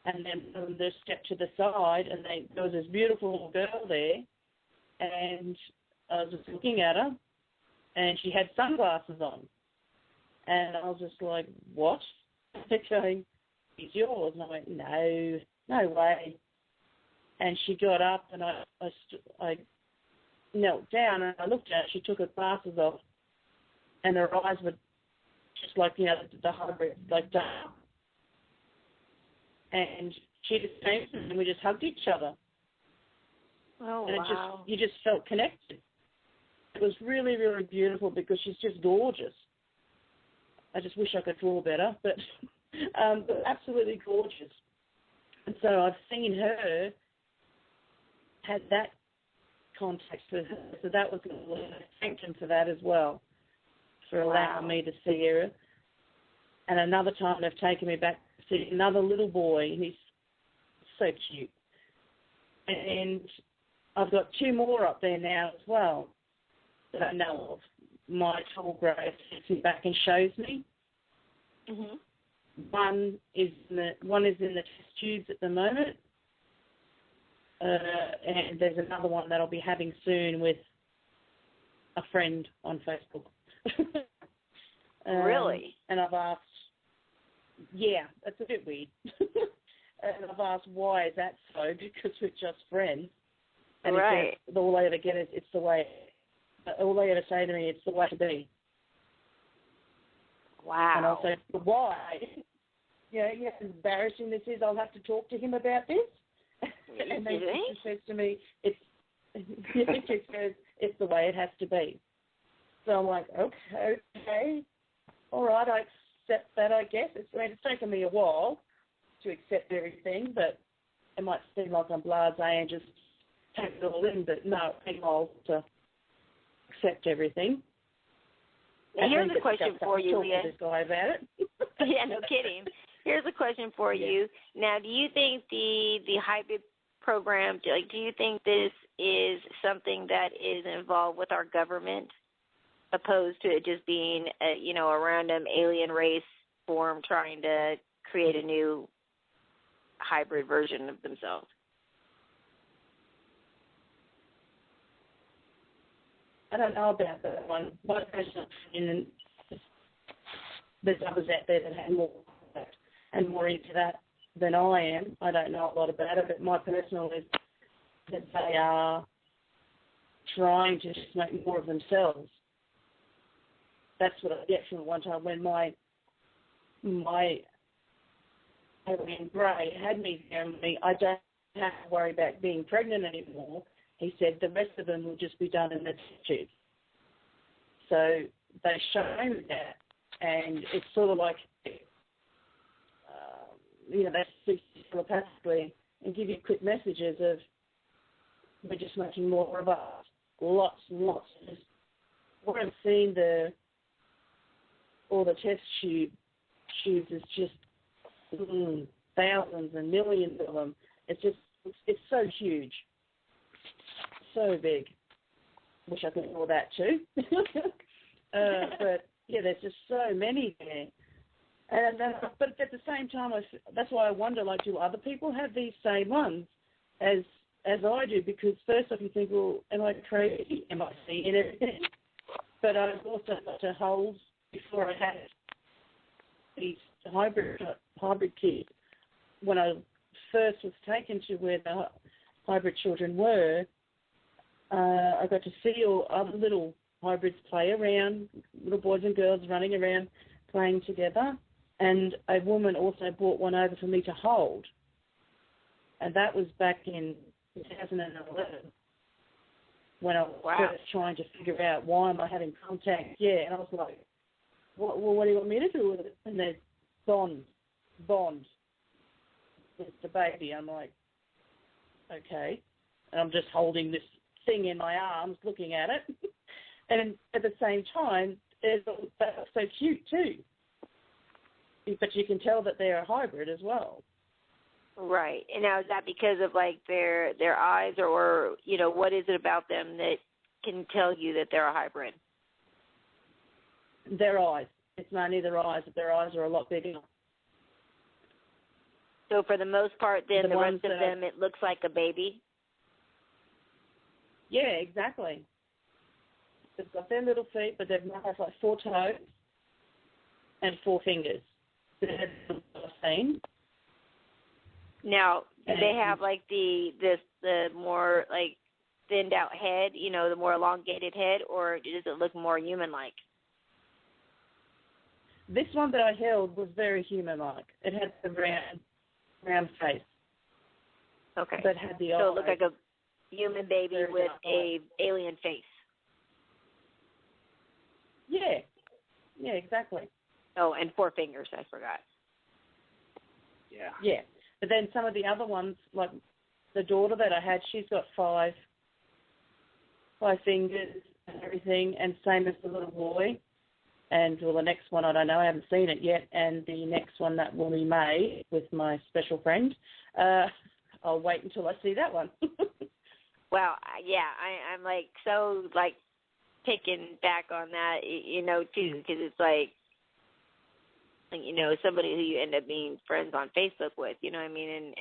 And then they stepped to the side, and there was this beautiful little girl there, and I was just looking at her, and she had sunglasses on. And I was just like, what? They're going, he's yours. And I went, no way. And she got up, and I knelt down, and I looked at her. She took her glasses off, and her eyes were just like, the hybrid, like dark. And she just came to me, and we just hugged each other. Oh, and wow. You just felt connected. It was really, really beautiful because she's just gorgeous. I just wish I could draw better, but absolutely gorgeous. And so I've seen her, had that contact with her, so that was thank them for that as well, for allowing me to see her. And another time they've taken me back to see another little boy. He's so cute. And I've got 2 more up there now as well that I know of. My tall grey takes me back and shows me. Mm-hmm. One is in the test tubes at the moment, and there's another one that I'll be having soon with a friend on Facebook. Really? And I've asked, Yeah, that's a bit weird. And I've asked, why is that so? Because we're just friends. And right. He says, all they ever get is, it's the way, all they ever say to me, it's the way to be. Wow. And I'll say, why? Yeah, embarrassing this is, I'll have to talk to him about this. And then he says to me, it's the way it has to be. So I'm like, okay, all right, I accept that, I guess. It's taken me a while to accept everything, but it might seem like I'm blasé and just take it all in, but no, it takes a while to accept everything. Now, here's a question for you, Leah. This guy about it. Yeah, no kidding. Here's a question for you. Now, do you think the hybrid program, do you think this is something that is involved with our government, opposed to it just being a random alien race form trying to create a new hybrid version of themselves? I don't know about that one. My personal opinion, there's others out there that have more contact and more into that than I am. I don't know a lot about it, but my personal is that they are trying to just make more of themselves. That's what I get from one time when my alien Gray had me down with me. I don't have to worry about being pregnant anymore. He said the rest of them will just be done in the test tube. So they show me that, and it's sort of like, they speak telepathically and give you quick messages of, we're just making more of us, lots and lots. What I'm seeing all the test tubes is just thousands and millions of them. It's so huge. So big. Wish I could do all that too. But yeah, there's just so many there. But at the same time, that's why I wonder, like, do other people have these same ones as I do? Because first off, you think, well, am I crazy? Am I seeing everything? But I've also got to hold, before I had these hybrid kids, when I first was taken to where the hybrid children were, I got to see all other little hybrids play around, little boys and girls running around, playing together. And a woman also brought one over for me to hold. And that was back in 2011 when I was first trying to figure out why am I having contact. Yeah, and I was like, what do you want me to do with it? And there's bond. It's the baby. I'm like, okay. And I'm just holding this thing in my arms, looking at it. And at the same time, they're so cute too. But you can tell that they're a hybrid as well. Right. And now is that because of like their eyes, or what is it about them that can tell you that they're a hybrid? Their eyes. It's not only their eyes, but their eyes are a lot bigger. So for the most part, then the rest of them, it looks like a baby? Yeah, exactly. They've got their little feet, but they've got like 4 toes and 4 fingers. Now, do they have like the more like thinned out head, the more elongated head, or does it look more human-like? This one that I held was very human-like. It had the round face. Okay. But had the eyes. So it looked like a human baby with a alien face. Yeah. Yeah, exactly. Oh, and 4 fingers, I forgot. Yeah. Yeah. But then some of the other ones, like the daughter that I had, she's got 5 fingers and everything, and same as the little boy. And, well, the next one, I don't know, I haven't seen it yet, and the next one that will be made with my special friend, I'll wait until I see that one. Well, yeah, I'm, like, so, like, taken back on that, too, because it's like, somebody who you end up being friends on Facebook with, you know what I mean,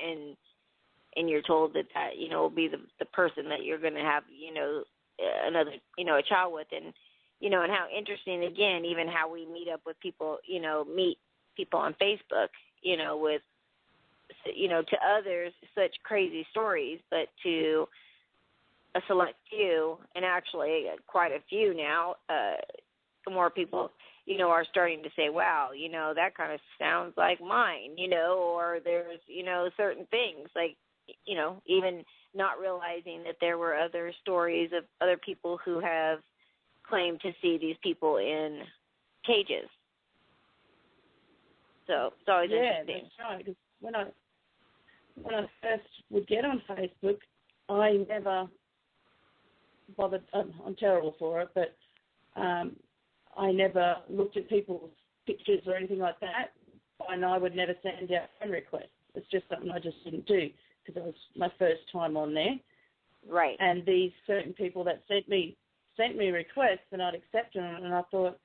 and you're told that will be the person that you're going to have, another, a child with, and, and how interesting, again, even how we meet up with people, meet people on Facebook, with, to others such crazy stories, but to a select few, and actually quite a few now, more people, are starting to say, wow, that kind of sounds like mine, or there's, certain things like, even not realizing that there were other stories of other people who have claimed to see these people in cages. So it's always interesting. Yeah, that's right. Because when I first would get on Facebook, I never bothered. I'm terrible for it, but I never looked at people's pictures or anything like that, and I would never send out friend requests. It's just something I just didn't do because it was my first time on there. Right. And these certain people that sent me requests, and I'd accept them, and I thought,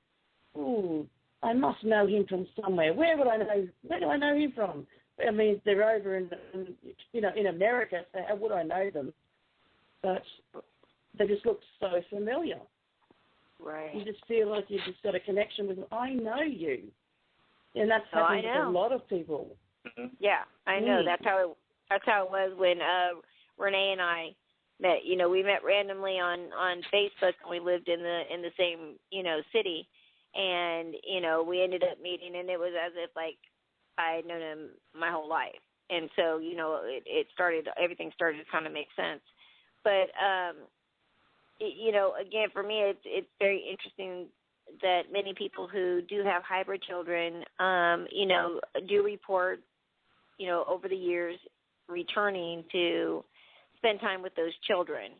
ooh, I must know him from somewhere. Where do I know him from? I mean, they're over in America, so how would I know them? But they just looked so familiar. Right. You just feel like you've just got a connection with them. I know you. And that's happened with a lot of people. Yeah, I know. That's how it was when Renee and I met. We met randomly on Facebook, and we lived in the same, city. And, we ended up meeting, and it was as if, like, I had known him my whole life. And so, everything started to kind of make sense. But, again, for me, it's very interesting that many people who do have hybrid children, do report, over the years returning to spend time with those children.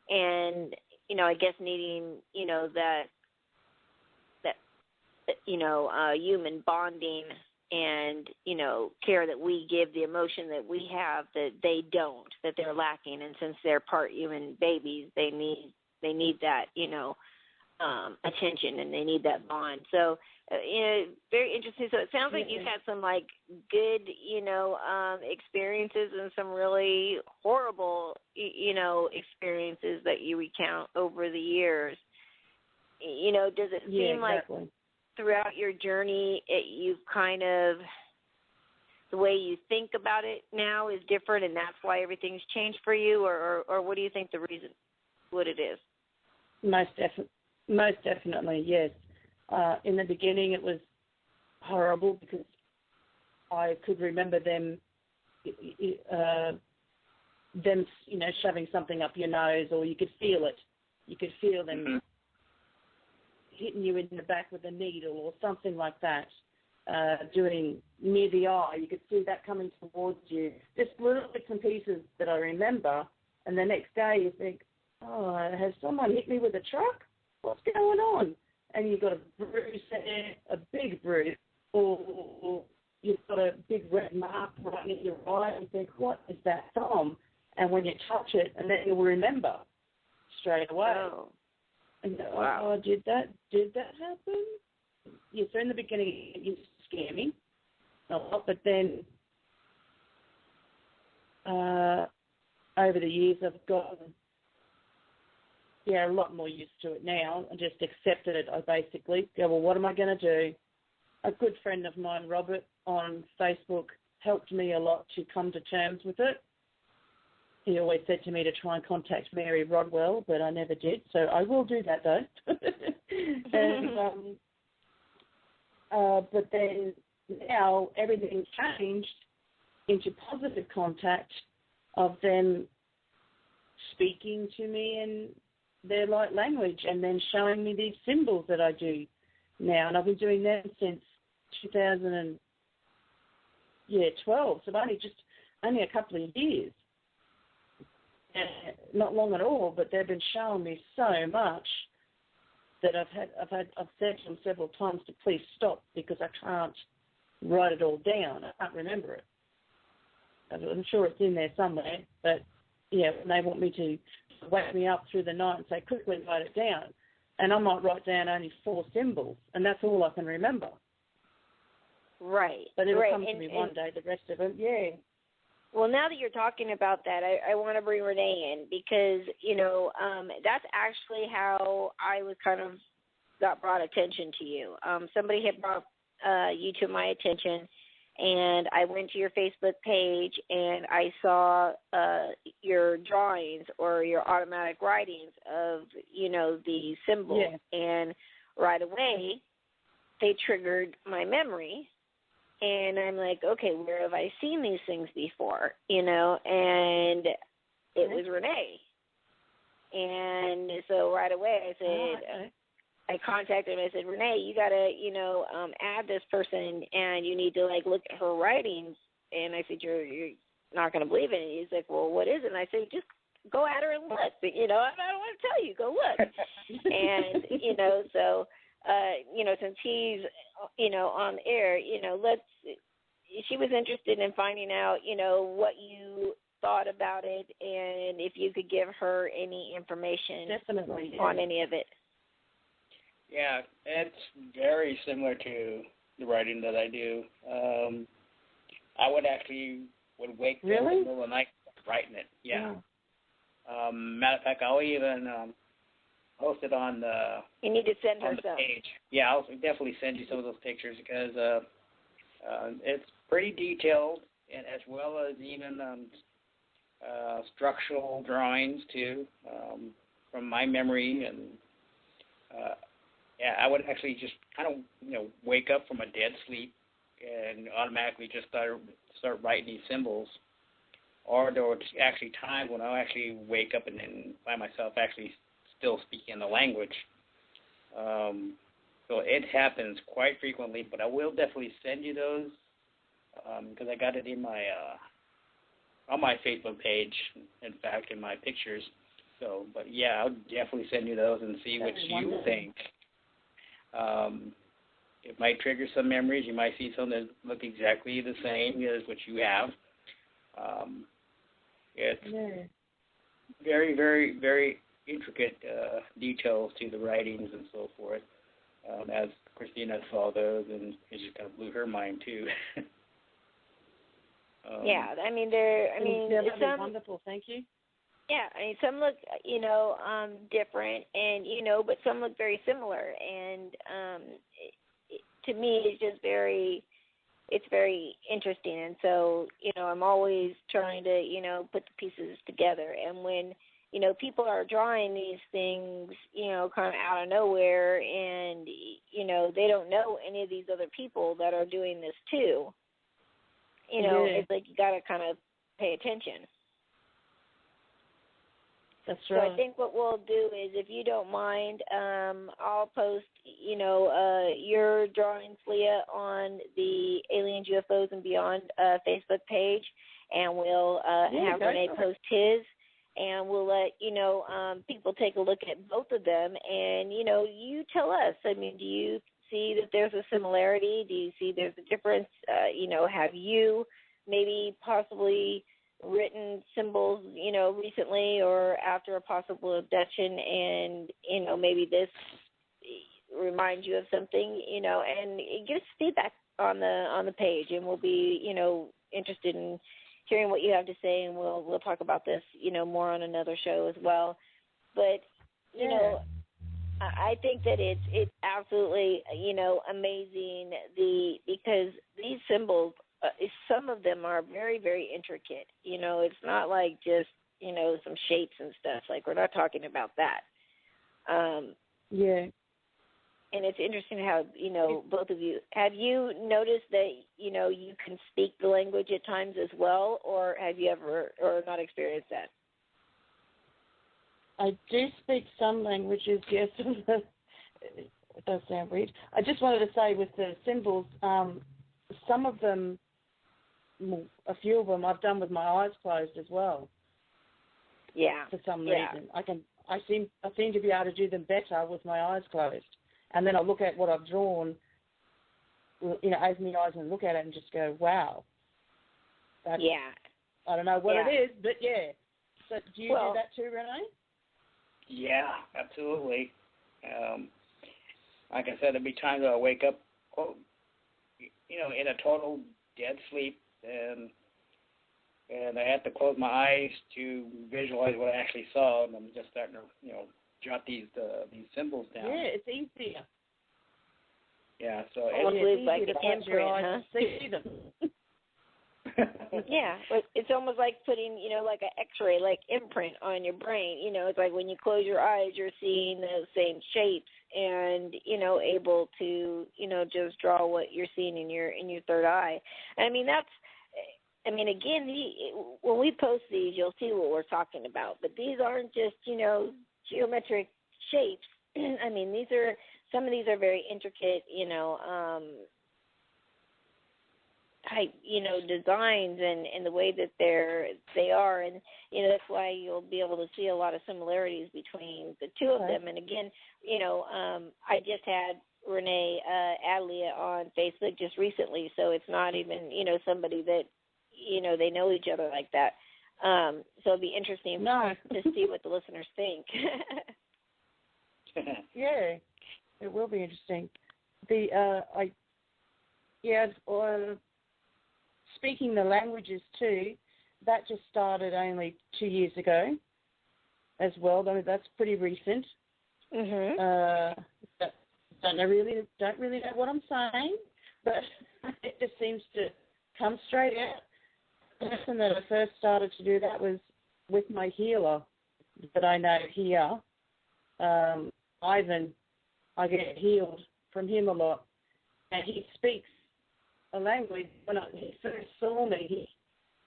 And, I guess needing, that human bonding and, care that we give, the emotion that we have that they don't, that they're lacking. And since they're part human babies, they need that, attention, and they need that bond. So, very interesting. So it sounds like you've had some like good, experiences and some really horrible, experiences that you recount over the years. Does it seem like throughout your journey, you've kind of, the way you think about it now is different, and that's why everything's changed for you, or what do you think the reason, what it is? Most definitely, yes. In the beginning, it was horrible because I could remember them, shoving something up your nose, or you could feel it. You could feel them hitting you in the back with a needle or something like that, doing near the eye. You could see that coming towards you. Just little bits and pieces that I remember, and the next day you think, oh, has someone hit me with a truck? What's going on? And you've got a bruise there, a big bruise, or you've got a big red mark right in your eye, and you think, what is that from? And when you touch it, and then you'll remember straight away. Oh. And wow. Oh, did that happen? Yeah, so in the beginning, it used to scare me a lot, but then over the years, I've gotten a lot more used to it now. I just accepted it. I basically go, well, what am I going to do? A good friend of mine, Robert, on Facebook, helped me a lot to come to terms with it. He always said to me to try and contact Mary Rodwell, but I never did. So I will do that, though. And, but then now everything's changed into positive contact of them speaking to me in their light language and then showing me these symbols that I do now. And I've been doing them since 2012, so only a couple of years. Not long at all, but they've been showing me so much that I've said to them several times to please stop because I can't write it all down. I can't remember it. I'm sure it's in there somewhere, but yeah, they want me to wake me up through the night and say, quickly write it down. And I might write down only 4 symbols, and that's all I can remember. Right. But it'll come to me one day, the rest of them, yeah. Well, now that you're talking about that, I want to bring Renee in because, that's actually how I was got brought attention to you. Somebody had brought you to my attention, and I went to your Facebook page, and I saw your drawings or your automatic writings of, the symbols. Yeah. And right away, they triggered my memory. And I'm like, okay, where have I seen these things before? And it was Renee. And so right away I said, I contacted him. I said, Renee, you got to, add this person, and you need to, look at her writings. And I said, you're not going to believe it. And he's like, well, what is it? And I said, just go at her and look. I don't want to tell you. Go look. And, so, since he's, on the air, she was interested in finding out, what you thought about it, and if you could give her any information on any of it. Yeah, it's very similar to the writing that I do. I would wake up in the middle of the night writing it. Yeah. Matter of fact, I'll even post it on the. You need to send her some. Page. Yeah, I'll definitely send you some of those pictures because it's pretty detailed, and as well as even structural drawings too, from my memory and. I would actually just kind of, wake up from a dead sleep and automatically just start writing these symbols. Or there were actually times when I'll actually wake up and then find myself actually still speaking the language. So it happens quite frequently, but I will definitely send you those because I got it in my on my Facebook page, in fact, in my pictures. So, but yeah, I'll definitely send you those and see what you think. It might trigger some memories. You might see some that look exactly the same as what you have. It's very, very, very intricate details to the writings and so forth. As Christina saw those, and it just kind of blew her mind too. They're some wonderful. Thank you. Yeah, some look, different, and but some look very similar. And to me, it's just very interesting. And so, I'm always trying to, put the pieces together. And when people are drawing these things, kind of out of nowhere, and they don't know any of these other people that are doing this too. It's like you got to kind of pay attention. That's right. So I think what we'll do is, if you don't mind, I'll post, your drawings, Leah, on the Aliens, UFOs, and Beyond Facebook page, and we'll have Renee post his, and we'll let, people take a look at both of them, and, you tell us. I mean, do you see that there's a similarity? Do you see there's a difference? Have you maybe possibly written symbols, recently or after a possible abduction, and, maybe this reminds you of something, and give us feedback on the page, and we'll be, interested in hearing what you have to say, and we'll talk about this, more on another show as well. But, I think that it's absolutely, amazing because these symbols, some of them are very, very intricate. It's not like just, some shapes and stuff. Like, we're not talking about that. And it's interesting how, both of you, have you noticed that, you can speak the language at times as well, or have you ever, or not experienced that? I do speak some languages, yes. It does sound weird. I just wanted to say with the symbols, some of them, a few of them I've done with my eyes closed as well. Yeah. For some reason. I seem to be able to do them better with my eyes closed. And then I look at what I've drawn, open my eyes and look at it and just go, wow. I don't know what it is, but yeah. So do you do that too, Renee? Yeah, absolutely. Like I said, there'll be times I'll wake up, in a total dead sleep, and I have to close my eyes to visualize what I actually saw, and I'm just starting to, jot these symbols down. Yeah, it's easier. Yeah, so almost like an imprint, huh? See them. Yeah, it's almost like putting, like an X-ray, like imprint on your brain. It's like when you close your eyes, you're seeing those same shapes, and able to, just draw what you're seeing in your third eye. I mean, again, when we post these, you'll see what we're talking about. But these aren't just, geometric shapes. I mean, some of these are very intricate, type, designs and the way that they are, and that's why you'll be able to see a lot of similarities between the two of them. And again, I just had Renee Adlia on Facebook just recently, so it's not even somebody that they know each other like that. So it'll be interesting to see what the listeners think. Yeah, it will be interesting. Speaking the languages too, that just started only 2 years ago as well. I mean, that's pretty recent. Mm-hmm. Don't really know what I'm saying, but it just seems to come straight out. The person that I first started to do that was with my healer that I know here, Ivan. I get healed from him a lot, and he speaks a language. When he first saw me,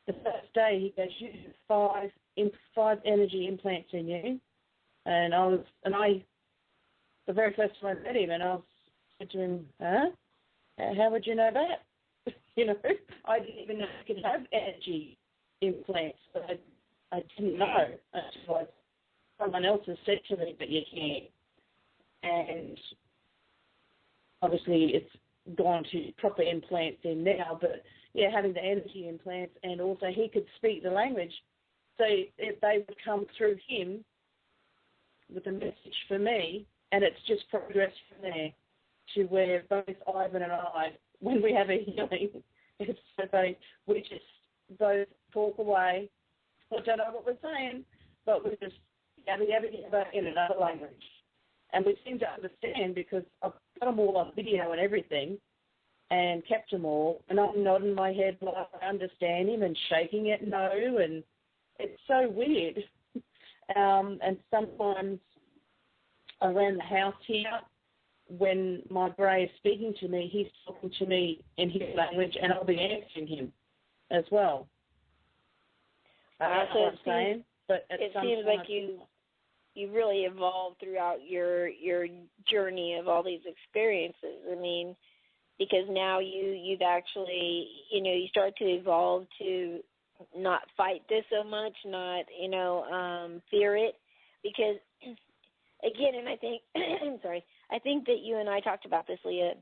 the first day he goes, "You have 5 energy implants in you," and the very first time I met him, and I said to him, "Huh? How would you know that?" I didn't even know you could have energy implants. But I didn't know until someone else has said to me that you can. And obviously it's gone to proper implants in now, but yeah, having the energy implants, and also he could speak the language, so if they would come through him with a message for me, and it's just progressed from there to where both Ivan and I, when we have a healing, it's so funny, we just both talk away. I don't know what we're saying, but we just yabba in another language. And we seem to understand because I've got them all on video and everything and kept them all, and I'm nodding my head like I understand him and shaking it no, and it's so weird. And sometimes around the house here, when my Bray is speaking to me, he's talking to me in his language, and I'll be answering him as well. I don't know what I'm saying, but it seems like you really evolved throughout your journey of all these experiences. I mean, because now you've actually, you start to evolve to not fight this so much, not, fear it, because, again, and I think, I think that you and I talked about this, Leah,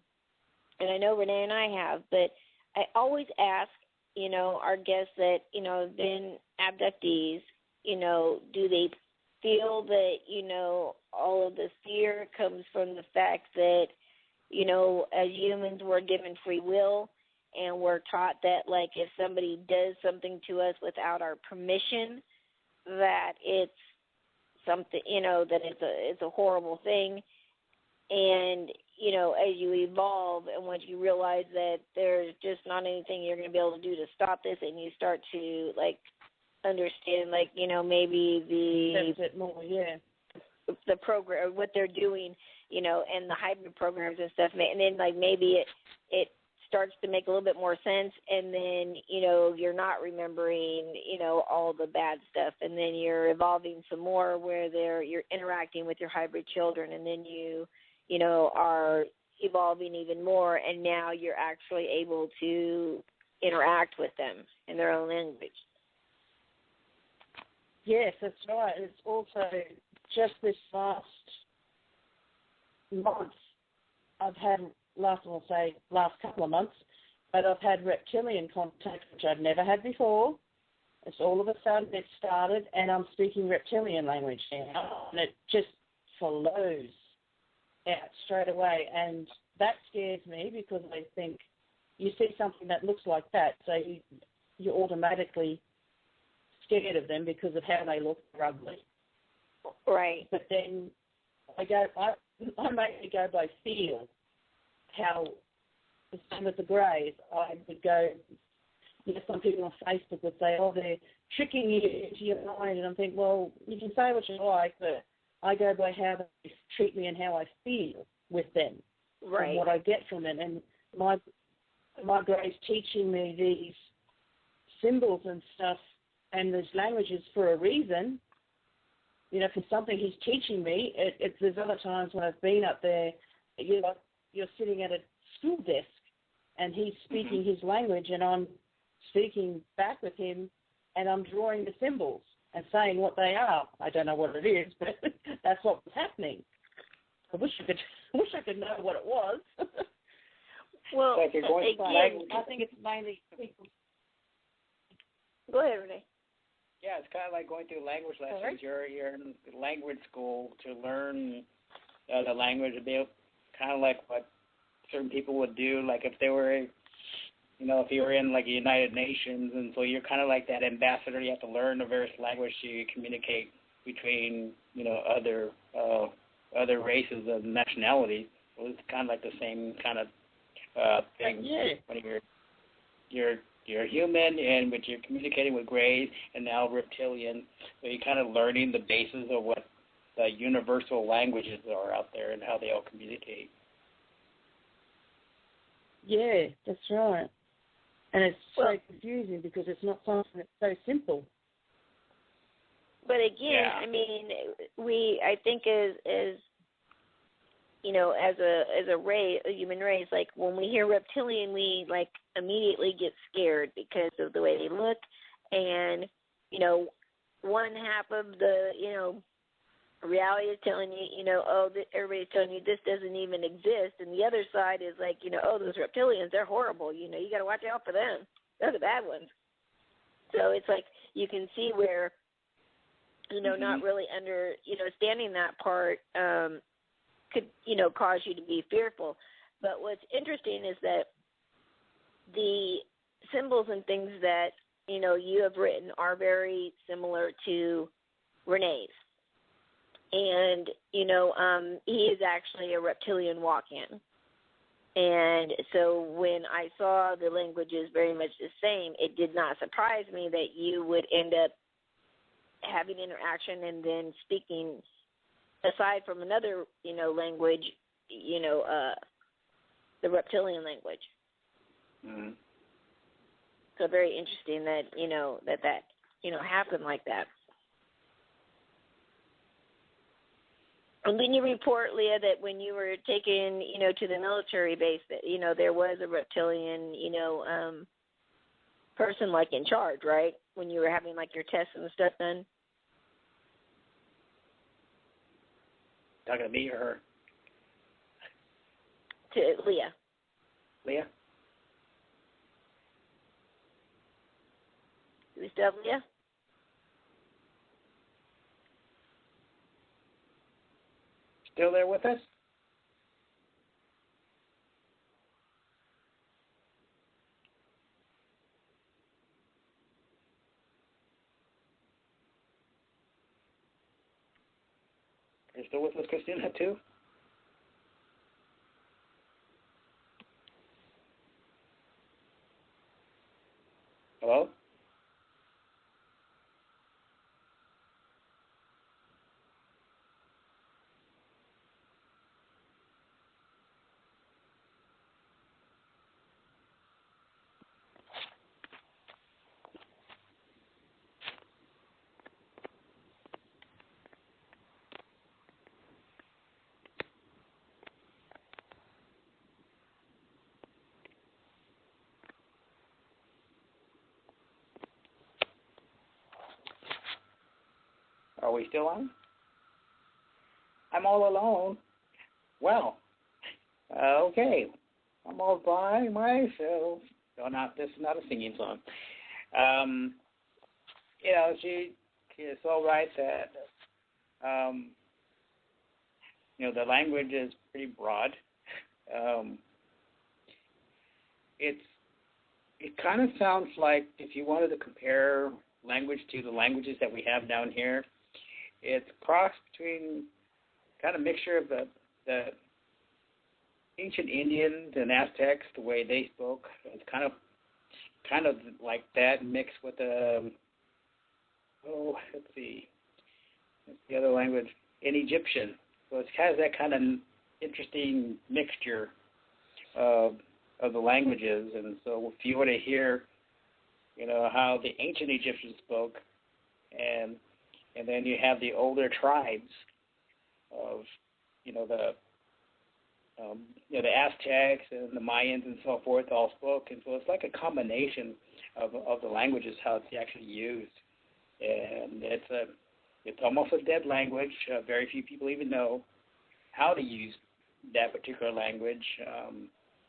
and I know Renee and I have, but I always ask, our guests that, have been abductees, do they feel that, all of the fear comes from the fact that, as humans we're given free will, and we're taught that, like, if somebody does something to us without our permission, that it's something, that it's a horrible thing. And, as you evolve and once you realize that there's just not anything you're going to be able to do to stop this, and you start to, like, understand, like, maybe the program, what they're doing, and the hybrid programs and stuff, and then, like, maybe it starts to make a little bit more sense, and then, you're not remembering, all the bad stuff, and then you're evolving some more where you're interacting with your hybrid children, and then you are evolving even more, and now you're actually able to interact with them in their own language. Yes, that's right. It's also just this last month, last couple of months, but I've had reptilian contact, which I've never had before. It's all of a sudden it started, and I'm speaking reptilian language now, and it just flows out straight away, and that scares me because I think you see something that looks like that, so you're automatically scared of them because of how they look. They're ugly. Right. But then I mainly go by feel. how the same with the greys. I would go, some people on Facebook would say, oh, they're tricking you into your mind. And I'm thinking, well, you can say what you like, but I go by how they treat me and how I feel with them, right, and what I get from it. And my greys teaching me these symbols and stuff and these languages for a reason, for something he's teaching me. There's other times when I've been up there, you're sitting at a school desk and he's speaking his language and I'm speaking back with him and I'm drawing the symbols and saying what they are. I don't know what it is, but that's what was happening. I wish I could know what it was. Well, like again, I think it's mainly people. Go ahead, Renee. Yeah, it's kind of like going through language lessons. Sorry? You're in language school to learn the language, to be kind of like what certain people would do, like if they were, if you were in like the United Nations, and so you're kind of like that ambassador. You have to learn the various language to communicate between, other races and nationalities. So it's kind of like the same kind of thing. Yeah. When you're human, but you're communicating with greys and now reptilian. So you're kind of learning the basis of what the universal languages are out there and how they all communicate. Yeah, that's right. And it's so confusing because it's not something that's so simple. But again, I mean, I think as a human race, like when we hear reptilian, we like immediately get scared because of the way they look, and one half of the reality is telling you, everybody's telling you this doesn't even exist, and the other side is like, those reptilians, they're horrible. You got to watch out for them. They're the bad ones. So it's like you can see where, not really understanding that part could, cause you to be fearful. But what's interesting is that the symbols and things that, you have written are very similar to Renee's. And, he is actually a reptilian walk-in. And so when I saw the languages very much the same, it did not surprise me that you would end up having interaction and then speaking, aside from another, language, the reptilian language. Mm-hmm. So very interesting that, that happened like that. And then you report, Leah, that when you were taken, to the military base, that, there was a reptilian, person, like, in charge, right? When you were having, like, your tests and stuff done? Talking to me or her? To Leah. Leah? Do we still have Leah? Still there with us? Are you still with us, Christina, too? Hello? Are we still on? I'm all alone. Well, okay. I'm all by myself. No, this is not a singing song. She is so right that, the language is pretty broad. It kind of sounds like if you wanted to compare language to the languages that we have down here, it's a cross between kind of mixture of the ancient Indians and Aztecs, the way they spoke, it's kind of like that mixed with let's see, what's the other language? In Egyptian. So it has that kind of interesting mixture of the languages. And so if you were to hear, how the ancient Egyptians spoke, and then you have the older tribes of, the Aztecs and the Mayans and so forth all spoke, and so it's like a combination of the languages, how it's actually used, and it's almost a dead language. Very few people even know how to use that particular language.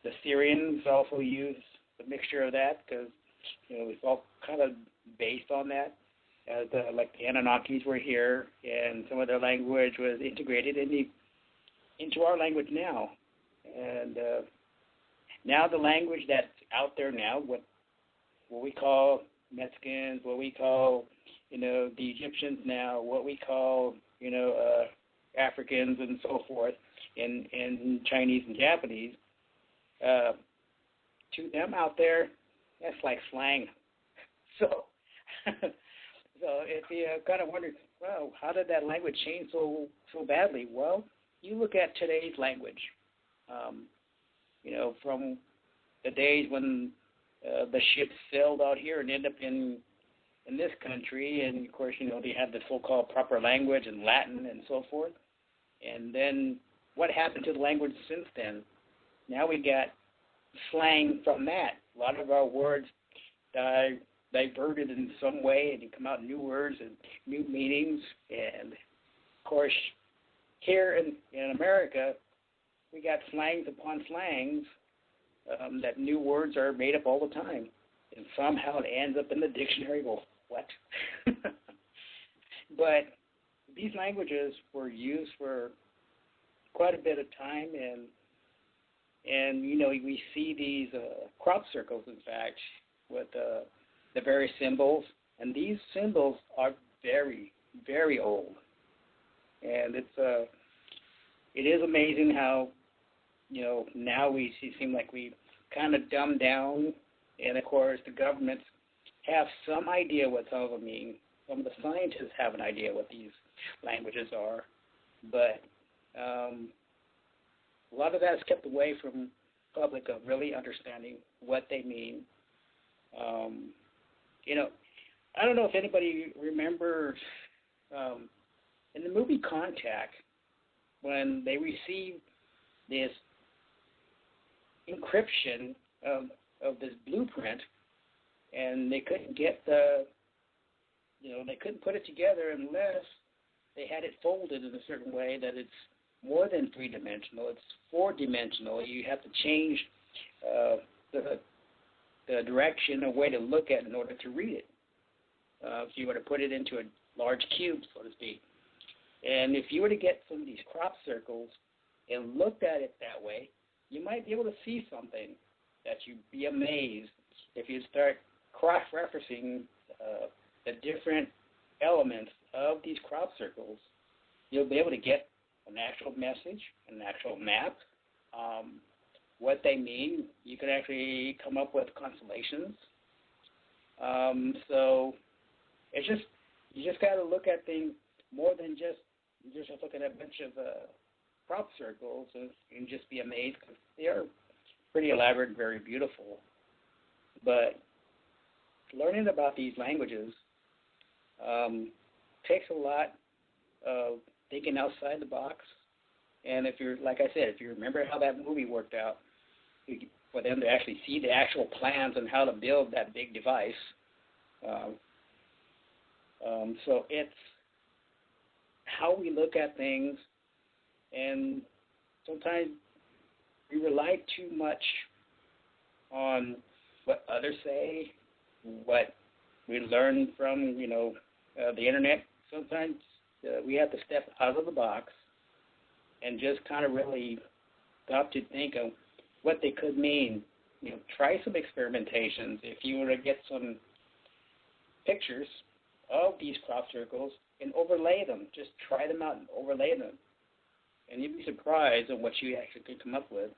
The Syrians also use a mixture of that because it's all kind of based on that. Like the Anunnakis were here, and some of their language was integrated into our language now. And now the language that's out there now, what we call Mexicans, what we call, the Egyptians now, what we call, Africans and so forth, and Chinese and Japanese, to them out there, that's like slang. So if you kind of wonder, well, how did that language change so badly? Well, you look at today's language, from the days when the ships sailed out here and ended up in this country, and of course, they had the so-called proper language and Latin and so forth. And then what happened to the language since then? Now we got slang from that. A lot of our words diverted in some way, and you come out new words and new meanings. And of course, here in America, we got slangs upon slangs that new words are made up all the time, and somehow it ends up in the dictionary. Well, what? But these languages were used for quite a bit of time, and we see these crop circles, in fact, with the various symbols, and these symbols are very, very old. And it is amazing how, now we seem like we kind of dumbed down, and of course the governments have some idea what some of them mean. Some of the scientists have an idea what these languages are, but a lot of that is kept away from the public of really understanding what they mean. I don't know if anybody remembers in the movie Contact, when they received this encryption of this blueprint, and they couldn't get they couldn't put it together unless they had it folded in a certain way that it's more than three-dimensional, it's four-dimensional. You have to change the direction or way to look at it in order to read it. If you were to put it into a large cube, so to speak. And if you were to get some of these crop circles and looked at it that way, you might be able to see something that you'd be amazed. If you start cross-referencing the different elements of these crop circles, you'll be able to get an actual message, an actual map, what they mean. You can actually come up with constellations. So it's just, you just got to look at things more than just looking at a bunch of crop circles and just be amazed, because they are pretty elaborate and very beautiful. But learning about these languages takes a lot of thinking outside the box. And if you're, like I said, if you remember how that movie worked out, for them to actually see the actual plans on how to build that big device. So it's how we look at things, and sometimes we rely too much on what others say, what we learn from, the internet. Sometimes we have to step out of the box and just kind of really stop to think of what they could mean. Try some experimentations. If you were to get some pictures of these crop circles and overlay them, just try them out and overlay them, and you'd be surprised at what you actually could come up with.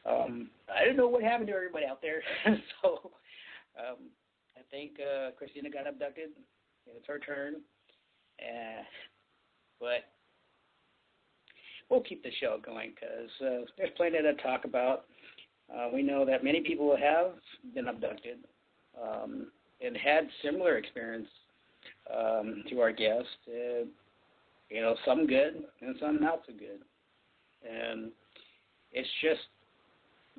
I don't know what happened to everybody out there. So I think Christina got abducted. It's her turn. But we'll keep the show going because there's plenty to talk about. We know that many people have been abducted and had similar experience to our guest. Some good and some not so good. And it's just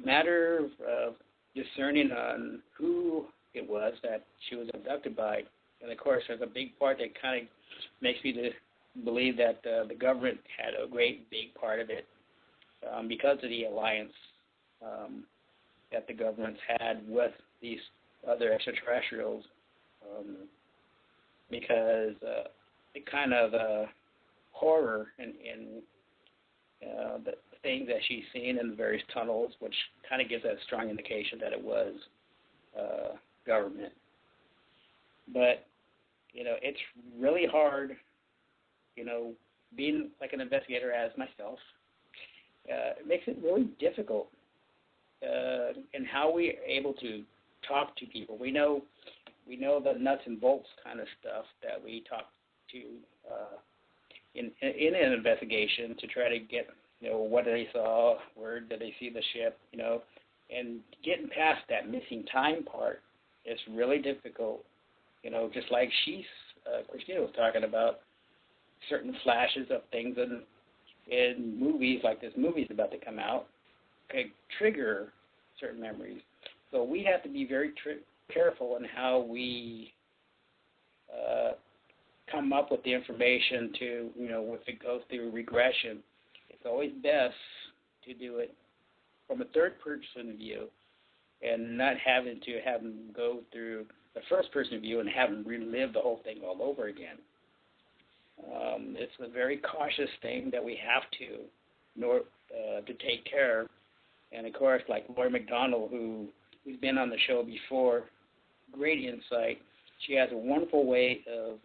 a matter of discerning on who it was that she was abducted by. And, of course, there's a big part that kind of makes me to believe that the government had a great big part of it because of the alliance that the governments had with these other extraterrestrials, because the kind of horror in the things that she's seen in the various tunnels, which kind of gives that strong indication that it was government. But, it's really hard, being like an investigator as myself, it makes it really difficult in how we are able to talk to people. We know the nuts and bolts kind of stuff that we talk to in an investigation to try to get, what they saw, where did they see the ship, and getting past that missing time part is really difficult. Just like Christina was talking about, certain flashes of things in movies, like this movie's about to come out, could trigger certain memories. So we have to be very careful in how we come up with the information to, if it goes through regression. It's always best to do it from a third-person view and not having to have them go through the first-person view and have them relive the whole thing all over again. It's a very cautious thing that we have to take care of. And, of course, like Lori McDonald, who's been on the show before, great insight. She has a wonderful way of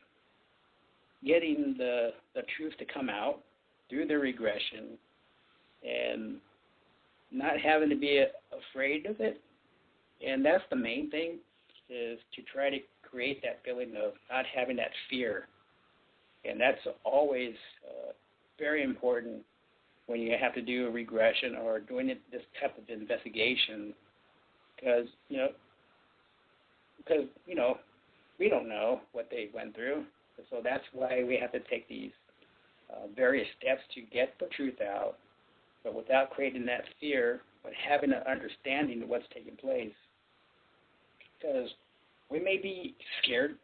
getting the truth to come out through the regression and not having to be afraid of it. And that's the main thing, is to try to create that feeling of not having that fear. And that's always very important when you have to do a regression or doing this type of investigation, because we don't know what they went through. So that's why we have to take these various steps to get the truth out, but without creating that fear, but having an understanding of what's taking place. Because we may be scared,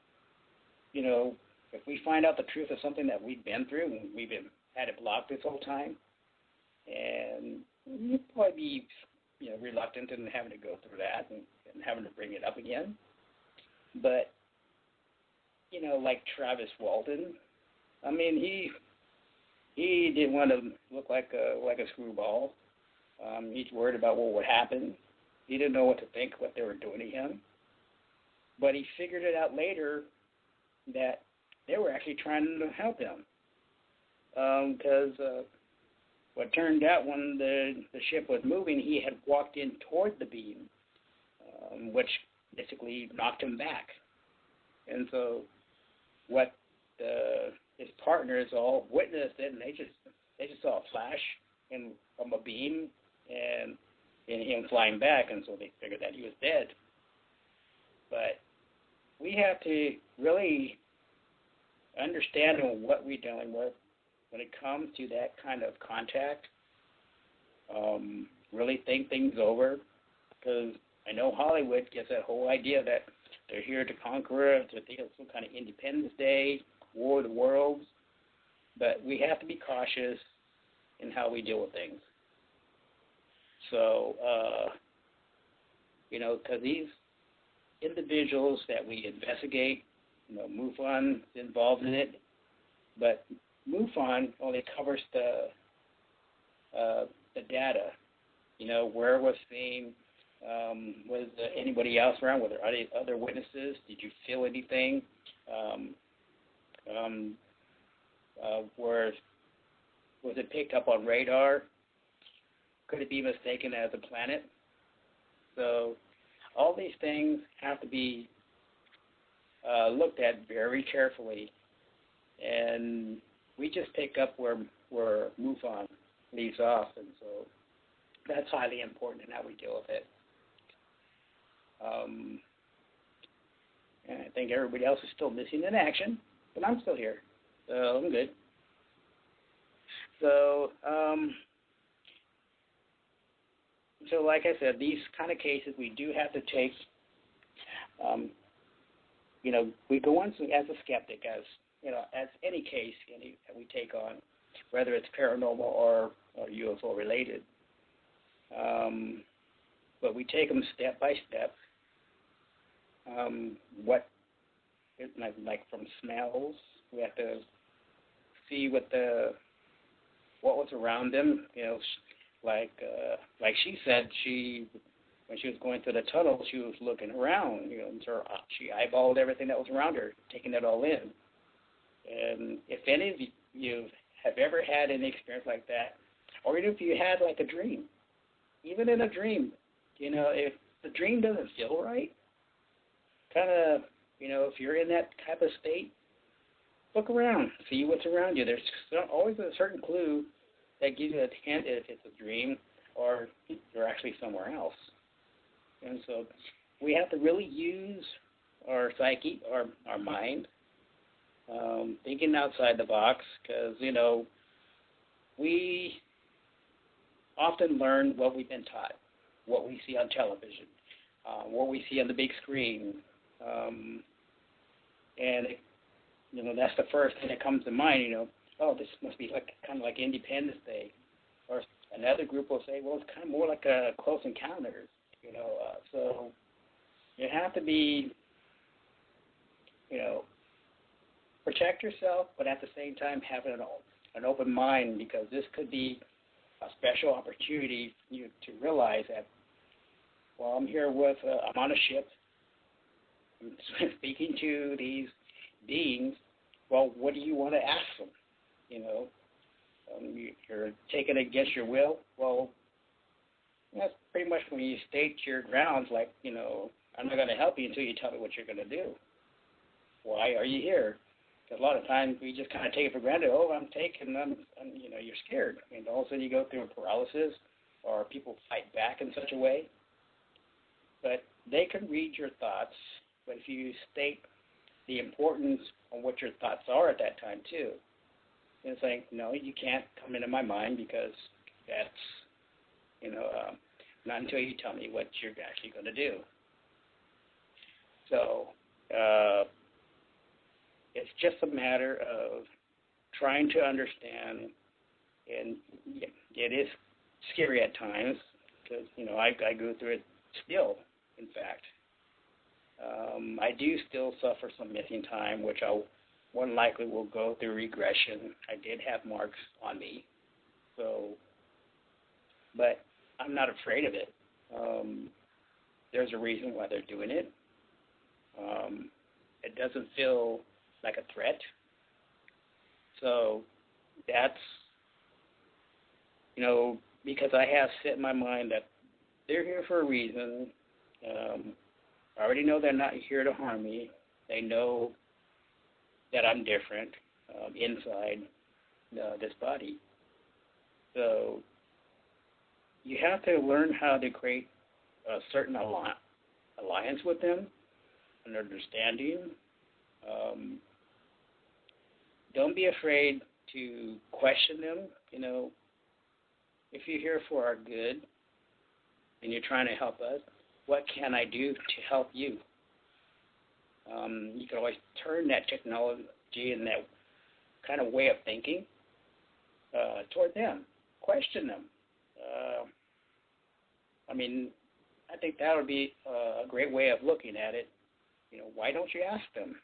if we find out the truth of something that we've been through and we've had it blocked this whole time, and we'd probably be, reluctant in having to go through that and having to bring it up again. But, like Travis Walton, I mean, he didn't want to look like a screwball. He's worried about what would happen. He didn't know what to think, what they were doing to him. But he figured it out later that they were actually trying to help him. Because what turned out, when the ship was moving, he had walked in toward the beam, which basically knocked him back. And so what his partners all witnessed it, and they just saw a flash from a beam and him flying back, and so they figured that he was dead. But we have to really understand what we're dealing with when it comes to that kind of contact. Really think things over, because I know Hollywood gets that whole idea that they're here to conquer us, to think of some kind of Independence Day, War of the Worlds, but we have to be cautious in how we deal with things. So, because these individuals that we investigate, MUFON is involved in it, but MUFON only covers the data. Where was seen, was anybody else around? Were there other witnesses? Did you feel anything? Was it picked up on radar? Could it be mistaken as a planet? So all these things have to be looked at very carefully, and we just pick up where MUFON leaves off, and so that's highly important in how we deal with it. And I think everybody else is still missing in action, but I'm still here, so I'm good. So, so like I said, these kind of cases we do have to take. We go on as a skeptic, as any case that we take on, whether it's paranormal or UFO related. But we take them step by step. Like from smells, we have to see what was around them. Like she said, when she was going through the tunnel, she was looking around. So she eyeballed everything that was around her, taking it all in. And if any of you have ever had any experience like that, or even if you had like a dream, even in a dream, if the dream doesn't feel right, kind of, if you're in that type of state, look around, see what's around you. There's always a certain clue that gives you a hint if it's a dream or you're actually somewhere else. And so we have to really use our psyche, our mind, thinking outside the box, because, we often learn what we've been taught, what we see on television, what we see on the big screen. That's the first thing that comes to mind, this must be kind of like Independence Day. Or another group will say, well, it's kind of more like a Close Encounters, so you have to be, protect yourself, but at the same time have an open mind, because this could be a special opportunity for you to realize that, well, I'm here I'm on a ship, I'm speaking to these beings, well, what do you want to ask them? You're taking it against your will. Well, that's pretty much when you state your grounds, like, I'm not going to help you until you tell me what you're going to do. Why are you here? Because a lot of times we just kind of take it for granted. Oh, I'm you're scared. And all of a sudden you go through a paralysis, or people fight back in such a way. But they can read your thoughts, but if you state the importance of what your thoughts are at that time too, it's like, no, you can't come into my mind, because that's, not until you tell me what you're actually going to do. So it's just a matter of trying to understand, and it is scary at times, because, I go through it still, in fact. I do still suffer some missing time, which I more than likely will go through regression. I did have marks on me, but I'm not afraid of it. There's a reason why they're doing it. It doesn't feel like a threat. So that's, because I have set in my mind that they're here for a reason. I already know they're not here to harm me. They know that I'm different inside this body. So you have to learn how to create a certain alliance with them, an understanding. Don't be afraid to question them. If you're here for our good and you're trying to help us, what can I do to help you? You can always turn that technology and that kind of way of thinking toward them. Question them. I think that would be a great way of looking at it. Why don't you ask them?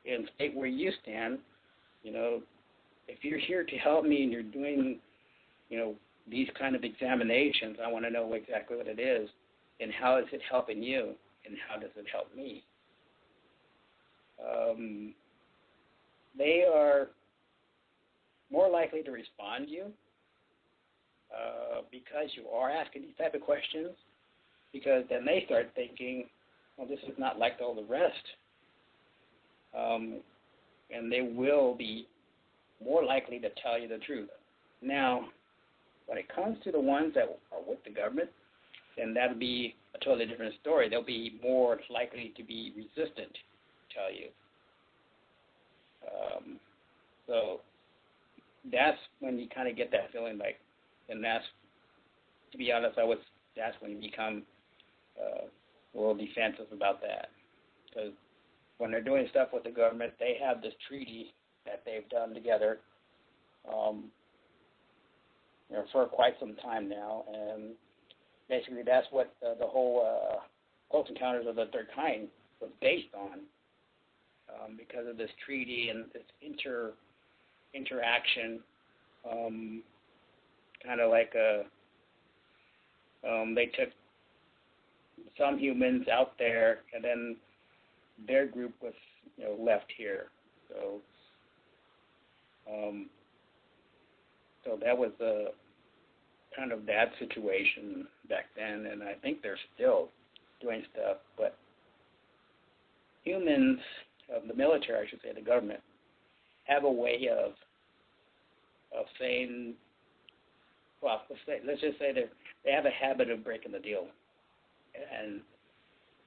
And state where you stand. If you're here to help me and you're doing, these kind of examinations, I want to know exactly what it is and how is it helping you and how does it help me. They are more likely to respond to you because you are asking these type of questions, because then they start thinking, well, this is not like all the rest. And they will be more likely to tell you the truth. Now, when it comes to the ones that are with the government, then that would be a totally different story. They'll be more likely to be resistant to tell you. So that's when you kind of get that feeling like, and that's, to be honest, that's when you become a little defensive about that. Because when they're doing stuff with the government, they have this treaty that they've done together for quite some time now, and basically that's what the whole Close Encounters of the Third Kind was based on, because of this treaty and this interaction, kind of like they took some humans out there, and then their group was left here. So that was kind of that situation back then, and I think they're still doing stuff. But humans, the military, I should say, the government, have a way of saying, well, let's just say they have a habit of breaking the deal, and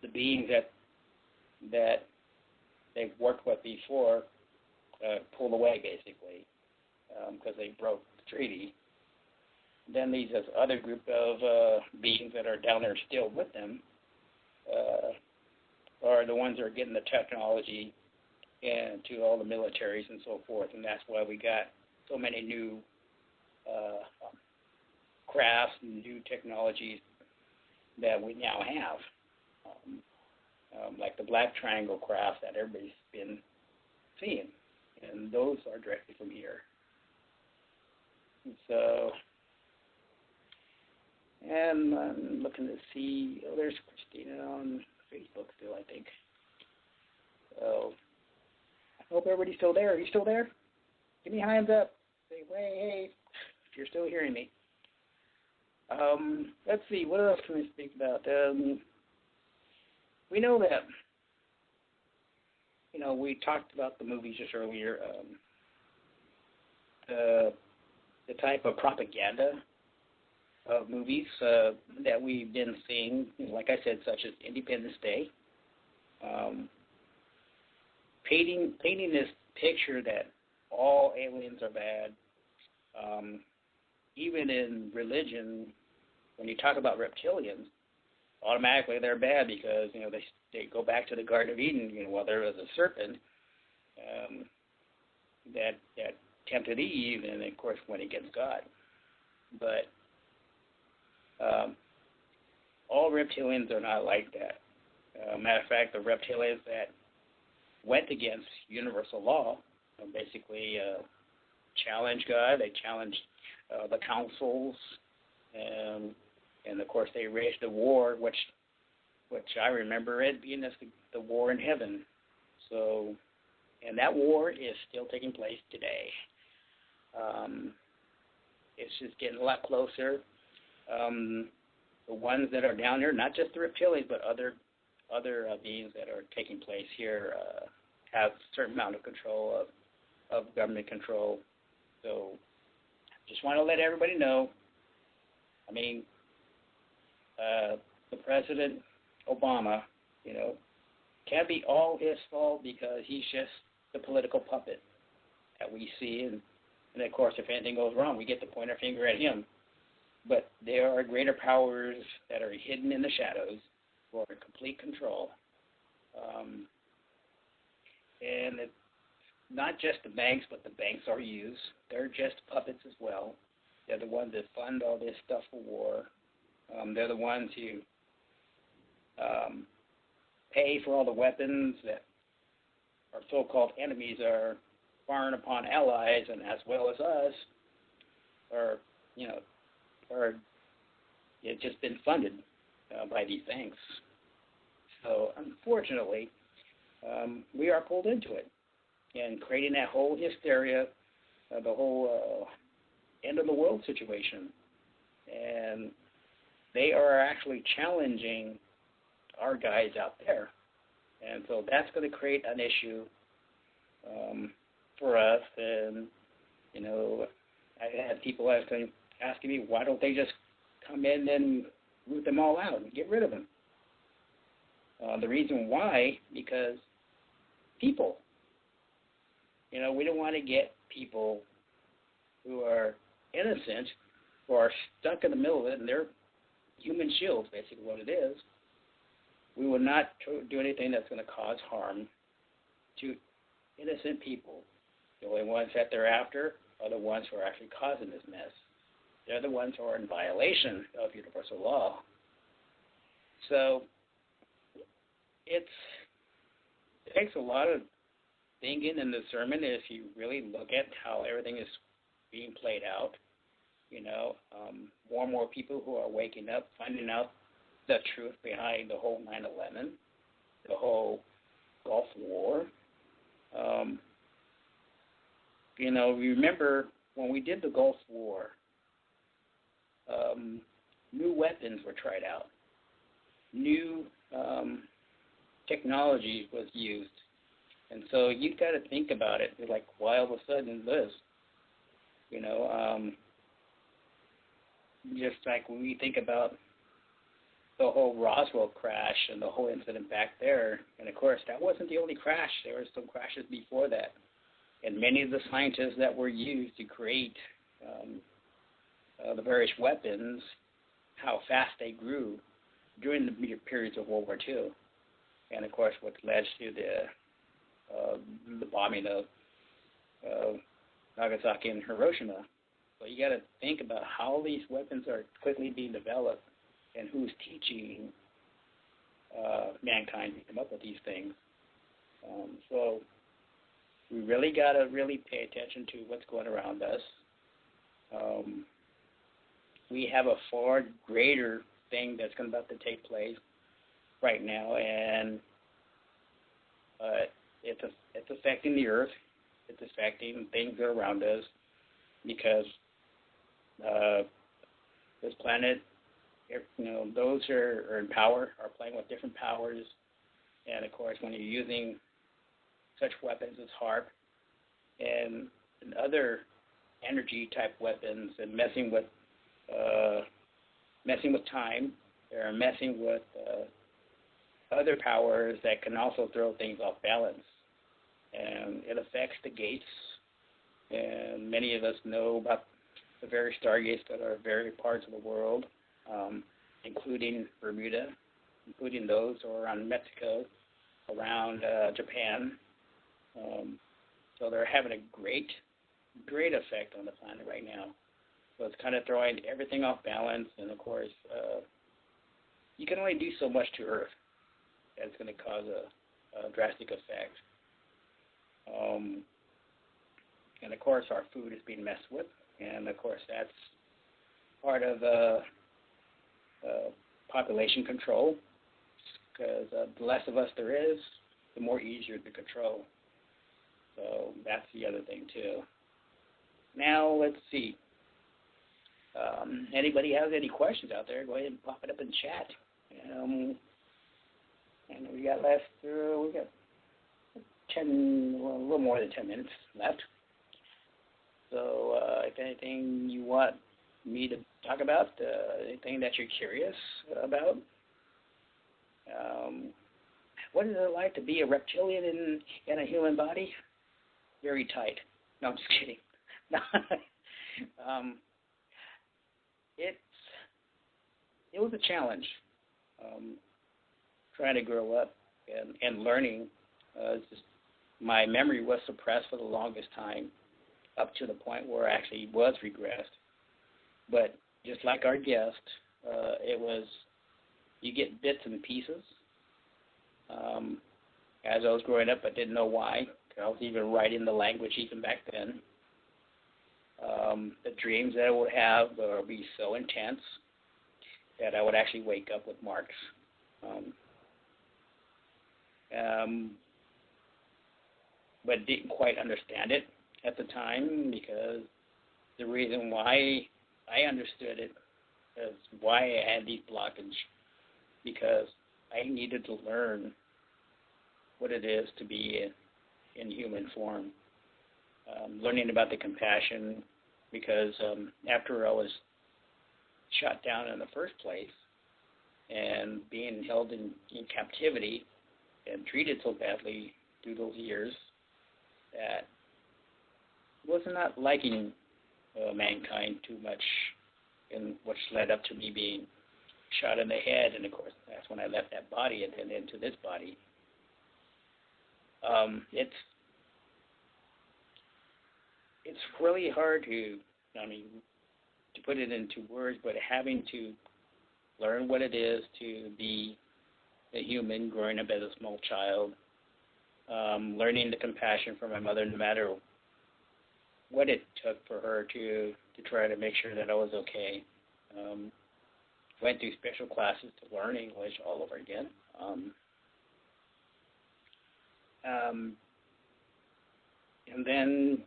the beings that they've worked with before pulled away, basically, because they broke the treaty. Then these other group of beings that are down there still with them are the ones that are getting the technology and to all the militaries and so forth, and that's why we got so many new crafts and new technologies that we now have, like the Black Triangle craft that everybody's been seeing, and those are directly from here. So, and I'm looking to see, there's Christina on Facebook still, I think. So, I hope everybody's still there. Are you still there? Give me hands up. Say, hey, if you're still hearing me. Let's see, what else can we speak about? We know that, we talked about the movies just earlier, the type of propaganda of movies that we've been seeing, like I said, such as Independence Day, painting this picture that all aliens are bad. Even in religion, when you talk about reptilians, automatically they're bad because they go back to the Garden of Eden. While there was a serpent that tempted Eve, and of course went against God. But all reptilians are not like that. Matter of fact, the reptilians that went against universal law basically challenged God. They challenged the councils, and of course they raised a war, which I remember it being as the war in heaven. So, and that war is still taking place today. It's just getting a lot closer. The ones that are down there, not just the reptilians, but other beings that are taking place here have a certain amount of control of government control. So, just want to let everybody know. I mean, the President Obama, can't be all his fault because he's just the political puppet that we see. And of course, if anything goes wrong, we get to point our finger at him. But there are greater powers that are hidden in the shadows for complete control. And it's not just the banks, but the banks are used. They're just puppets as well. They're the ones that fund all this stuff for war. They're the ones who pay for all the weapons that our so-called enemies are firing upon allies, and as well as us, are it's just been funded by these banks. So unfortunately, we are pulled into it, and creating that whole hysteria, the whole end of the world situation. and they are actually challenging our guys out there. And so that's going to create an issue for us. And, you know, I had people asking me, why don't they just come in and root them all out and get rid of them? The reason why, because people. You know, we don't want to get people who are innocent, who are stuck in the middle of it, and they're human shields, basically what it is. We will not do anything that's going to cause harm to innocent people. The only ones that they're after are the ones who are actually causing this mess. They're the ones who are in violation of universal law. So it takes a lot of thinking and discernment if you really look at how everything is being played out. You know, more and more people who are waking up, finding out the truth behind the whole 9/11, the whole Gulf War. You know, remember when we did the Gulf War, new weapons were tried out. New technology was used. And so you've got to think about it. It's like, why all of a sudden this? You know, just like when we think about the whole Roswell crash and the whole incident back there. And, of course, that wasn't the only crash. There were some crashes before that. And many of the scientists that were used to create the various weapons, how fast they grew during the periods of World War II. And, of course, what led to the bombing of Nagasaki and Hiroshima. So you got to think about how these weapons are quickly being developed and who's teaching mankind to come up with these things. So we really got to really pay attention to what's going around us. We have a far greater thing that's about to take place right now, and it's affecting the Earth. It's affecting things that are around us because this planet, you know, those who are in power are playing with different powers. And, of course, when you're using such weapons as HARP and other energy-type weapons and messing with time, they're messing with other powers that can also throw things off balance. And it affects the gates. And many of us know about the various stargates that are various parts of the world, including Bermuda, including those who are around Mexico, around Japan. So they're having a great effect on the planet right now. So it's kind of throwing everything off balance. And, of course, you can only do so much to Earth. That's going to cause a drastic effect. And, of course, our food is being messed with. And, of course, that's part of population control, because the less of us there is, the more easier to control. So that's the other thing, too. Now, let's see. Anybody has any questions out there, go ahead and pop it up in chat. And we got a little more than 10 minutes left. So if anything you want me to talk about, anything that you're curious about, what is it like to be a reptilian in a human body? Very tight. No, I'm just kidding. It was a challenge trying to grow up and learning. Just my memory was suppressed for the longest time, up to the point where I actually was regressed. But just like our guest, it was, you get bits and pieces. As I was growing up, I didn't know why. I was even writing the language even back then. The dreams that I would have would be so intense that I would actually wake up with marks. But didn't quite understand it at the time, because the reason why I understood it That's why I had these blockages, because I needed to learn what it is to be in human form. Learning about the compassion, because after I was shot down in the first place and being held in captivity and treated so badly through those years, that was not liking mankind too much, and which led up to me being shot in the head. And of course, that's when I left that body and then into this body. It's really hard to put it into words, but having to learn what it is to be a human growing up as a small child, learning the compassion for my mother, no matter what it took for her to try to make sure that I was okay. Went through special classes to learn English all over again. And then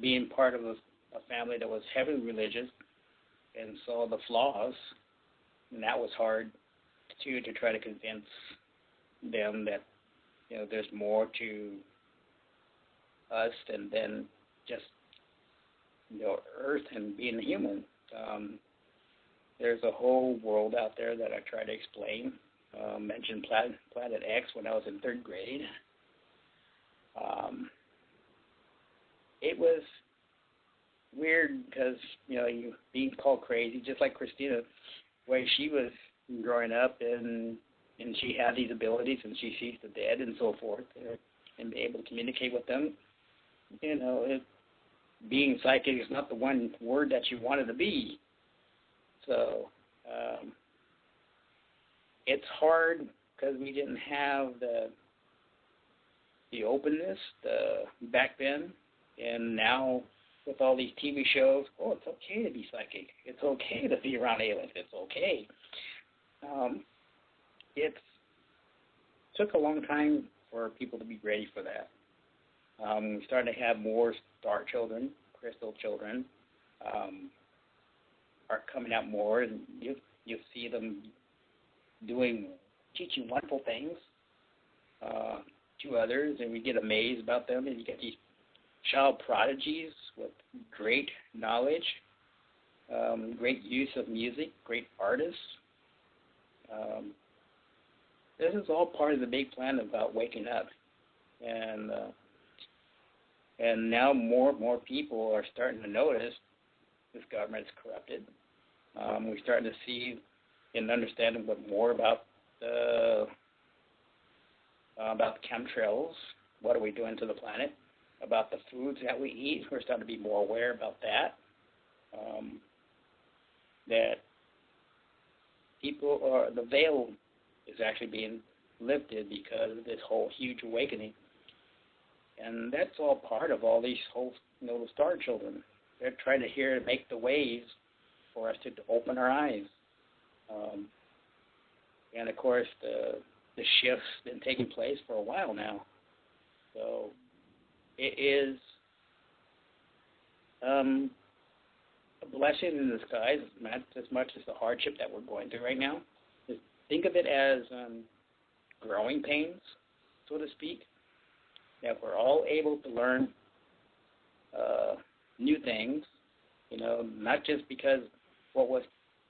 being part of a family that was heavily religious and saw the flaws, and that was hard too, to try to convince them that there's more to us than just Earth and being a human. There's a whole world out there that I try to explain. Mentioned Planet X when I was in 3rd grade. It was weird because, you being called crazy, just like Christina, way she was growing up, and she had these abilities, and she sees the dead and so forth, and be able to communicate with them. Being psychic is not the one word that you wanted to be. So it's hard because we didn't have the openness back then, and now with all these TV shows, it's okay to be psychic. It's okay to be around aliens. It's okay. It took a long time for people to be ready for that. We're starting to have more star children, crystal children, are coming out more, and you see them teaching wonderful things to others, and we get amazed about them, and you get these child prodigies with great knowledge, great use of music, great artists. This is all part of the big plan about waking up, and now more and more people are starting to notice this government's corrupted. We're starting to see and understand a bit more about the chemtrails. What are we doing to the planet? About the foods that we eat. We're starting to be more aware about that. That the veil is actually being lifted because of this whole huge awakening. And that's all part of all these whole, the star children. They're trying to make the waves for us to open our eyes. And of course, the shift's been taking place for a while now. So it is a blessing in disguise, not as much as the hardship that we're going through right now. Just think of it as growing pains, so to speak, that we're all able to learn new things, not just because what was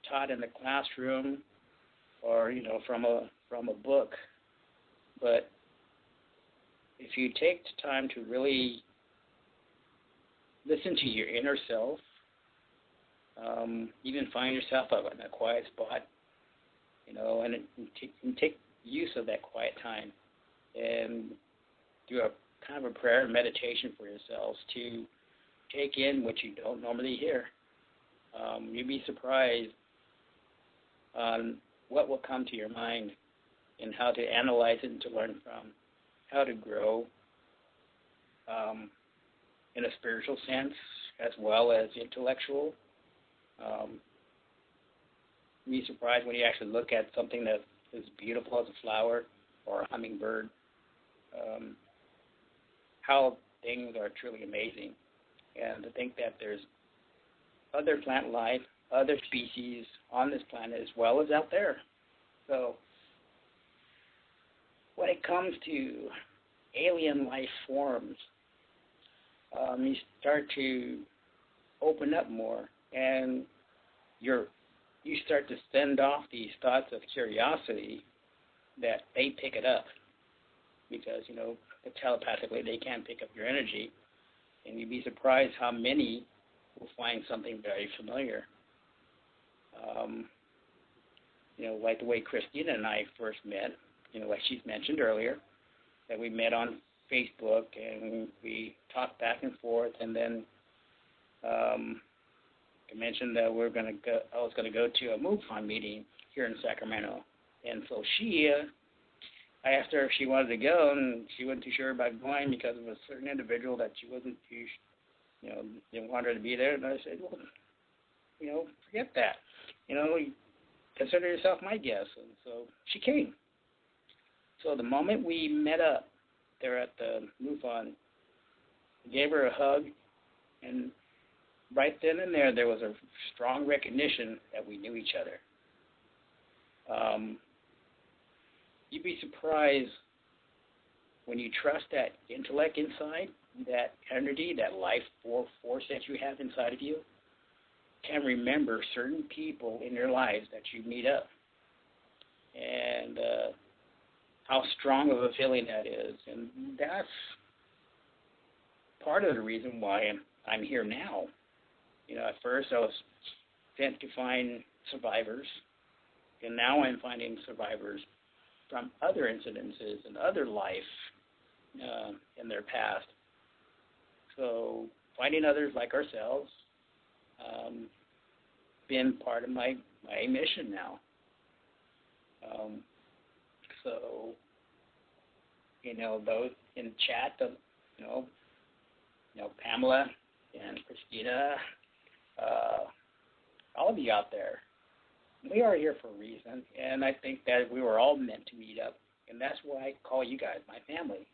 taught in the classroom or, from a book, but if you take the time to really listen to your inner self, even find yourself up in a quiet spot, and take use of that quiet time and do a kind of a prayer and meditation for yourselves to take in what you don't normally hear. You'd be surprised on what will come to your mind and how to analyze it and to learn from, how to grow in a spiritual sense as well as intellectual. You'd be surprised when you actually look at something that is beautiful as a flower or a hummingbird, how things are truly amazing. And to think that there's other plant life other species on this planet as well as out there. So when it comes to alien life forms, you start to open up more, and you start to send off these thoughts of curiosity that they pick it up, because, telepathically they can pick up your energy, and you'd be surprised how many will find something very familiar. Like the way Christina and I first met, like she's mentioned earlier, that we met on Facebook and we talked back and forth, and then I mentioned that I was going to go to a MUFON meeting here in Sacramento, and so I asked her if she wanted to go, and she wasn't too sure about going because of a certain individual that she wasn't too, didn't want her to be there, and I said, well, forget that, consider yourself my guest, and so she came. So the moment we met up there at the MUFON, I gave her a hug, and right then and there was a strong recognition that we knew each other. You'd be surprised when you trust that intellect inside, that energy, that life force that you have inside of you, can remember certain people in your lives that you meet up, and how strong of a feeling that is. And that's part of the reason why I'm here now. At first I was sent to find survivors, and now I'm finding survivors from other incidences and other life in their past. So finding others like ourselves been part of my mission now. So, those in chat, Pamela and Christina, all of you out there, we are here for a reason, and I think that we were all meant to meet up, and that's why I call you guys my family,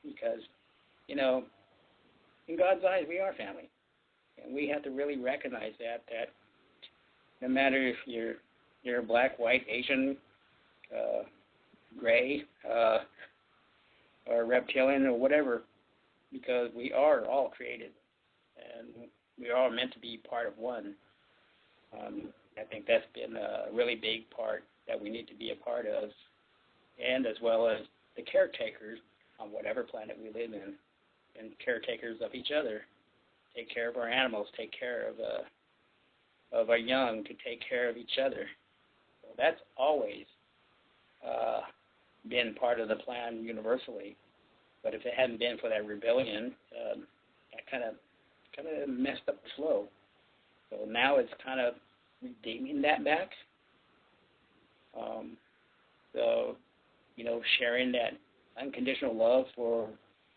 because, in God's eyes, we are family, and we have to really recognize that no matter if you're black, white, Asian, gray, or reptilian, or whatever, because we are all created, and we are all meant to be part of one. I think that's been a really big part that we need to be a part of, and as well as the caretakers on whatever planet we live in, and caretakers of each other. Take care of our animals, take care of our young, to take care of each other. So that's always been part of the plan universally. But if it hadn't been for that rebellion, that kind of messed up the flow. So now it's kind of redeeming that back. Sharing that unconditional love for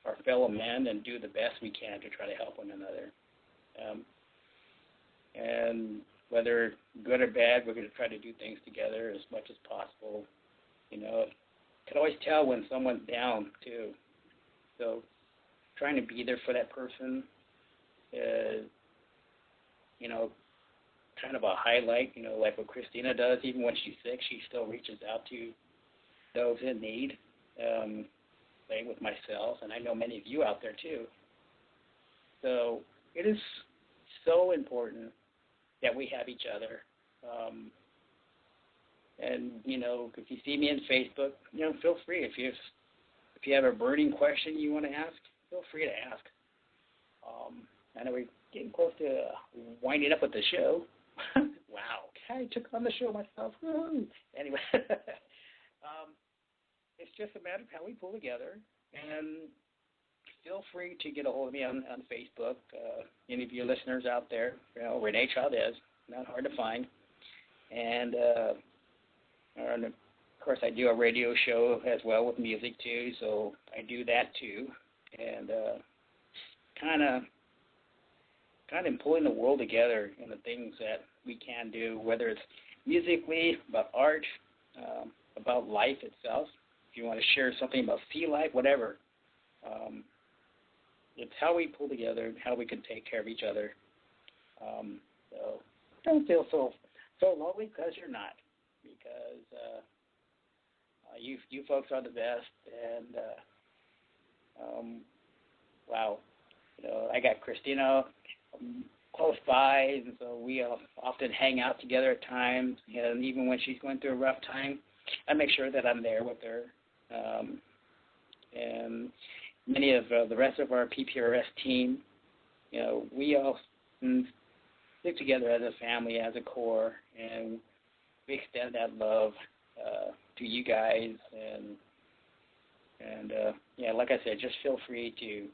our fellow men, and do the best we can to try to help one another. And whether good or bad, we're going to try to do things together as much as possible. You can always tell when someone's down, too. So trying to be there for that person is, kind of a highlight, like what Christina does. Even when she's sick, she still reaches out to those in need. Same with myself, and I know many of you out there, too. So it is so important that we have each other. And, if you see me on Facebook, feel free. If you have a burning question you want to ask, feel free to ask. I know we're getting close to winding up with the show. Wow, I took on the show myself. Anyway, it's just a matter of how we pull together. And feel free to get a hold of me on Facebook. Any of your listeners out there, Renee Chavez, not hard to find. And of course, I do a radio show as well with music too, so I do that too. And kind of pulling the world together in the things that we can do, whether it's musically, about art, about life itself. If you want to share something about sea life, whatever. It's how we pull together and how we can take care of each other. So don't feel so lonely, because you're not. Because you folks are the best, and wow, I got Christina close by, and so we often hang out together at times. And even when she's going through a rough time, I make sure that I'm there with her. And many of the rest of our P.P.R.S team, we all stick together as a family, as a core, and we extend that love to you guys. And like I said, just feel free to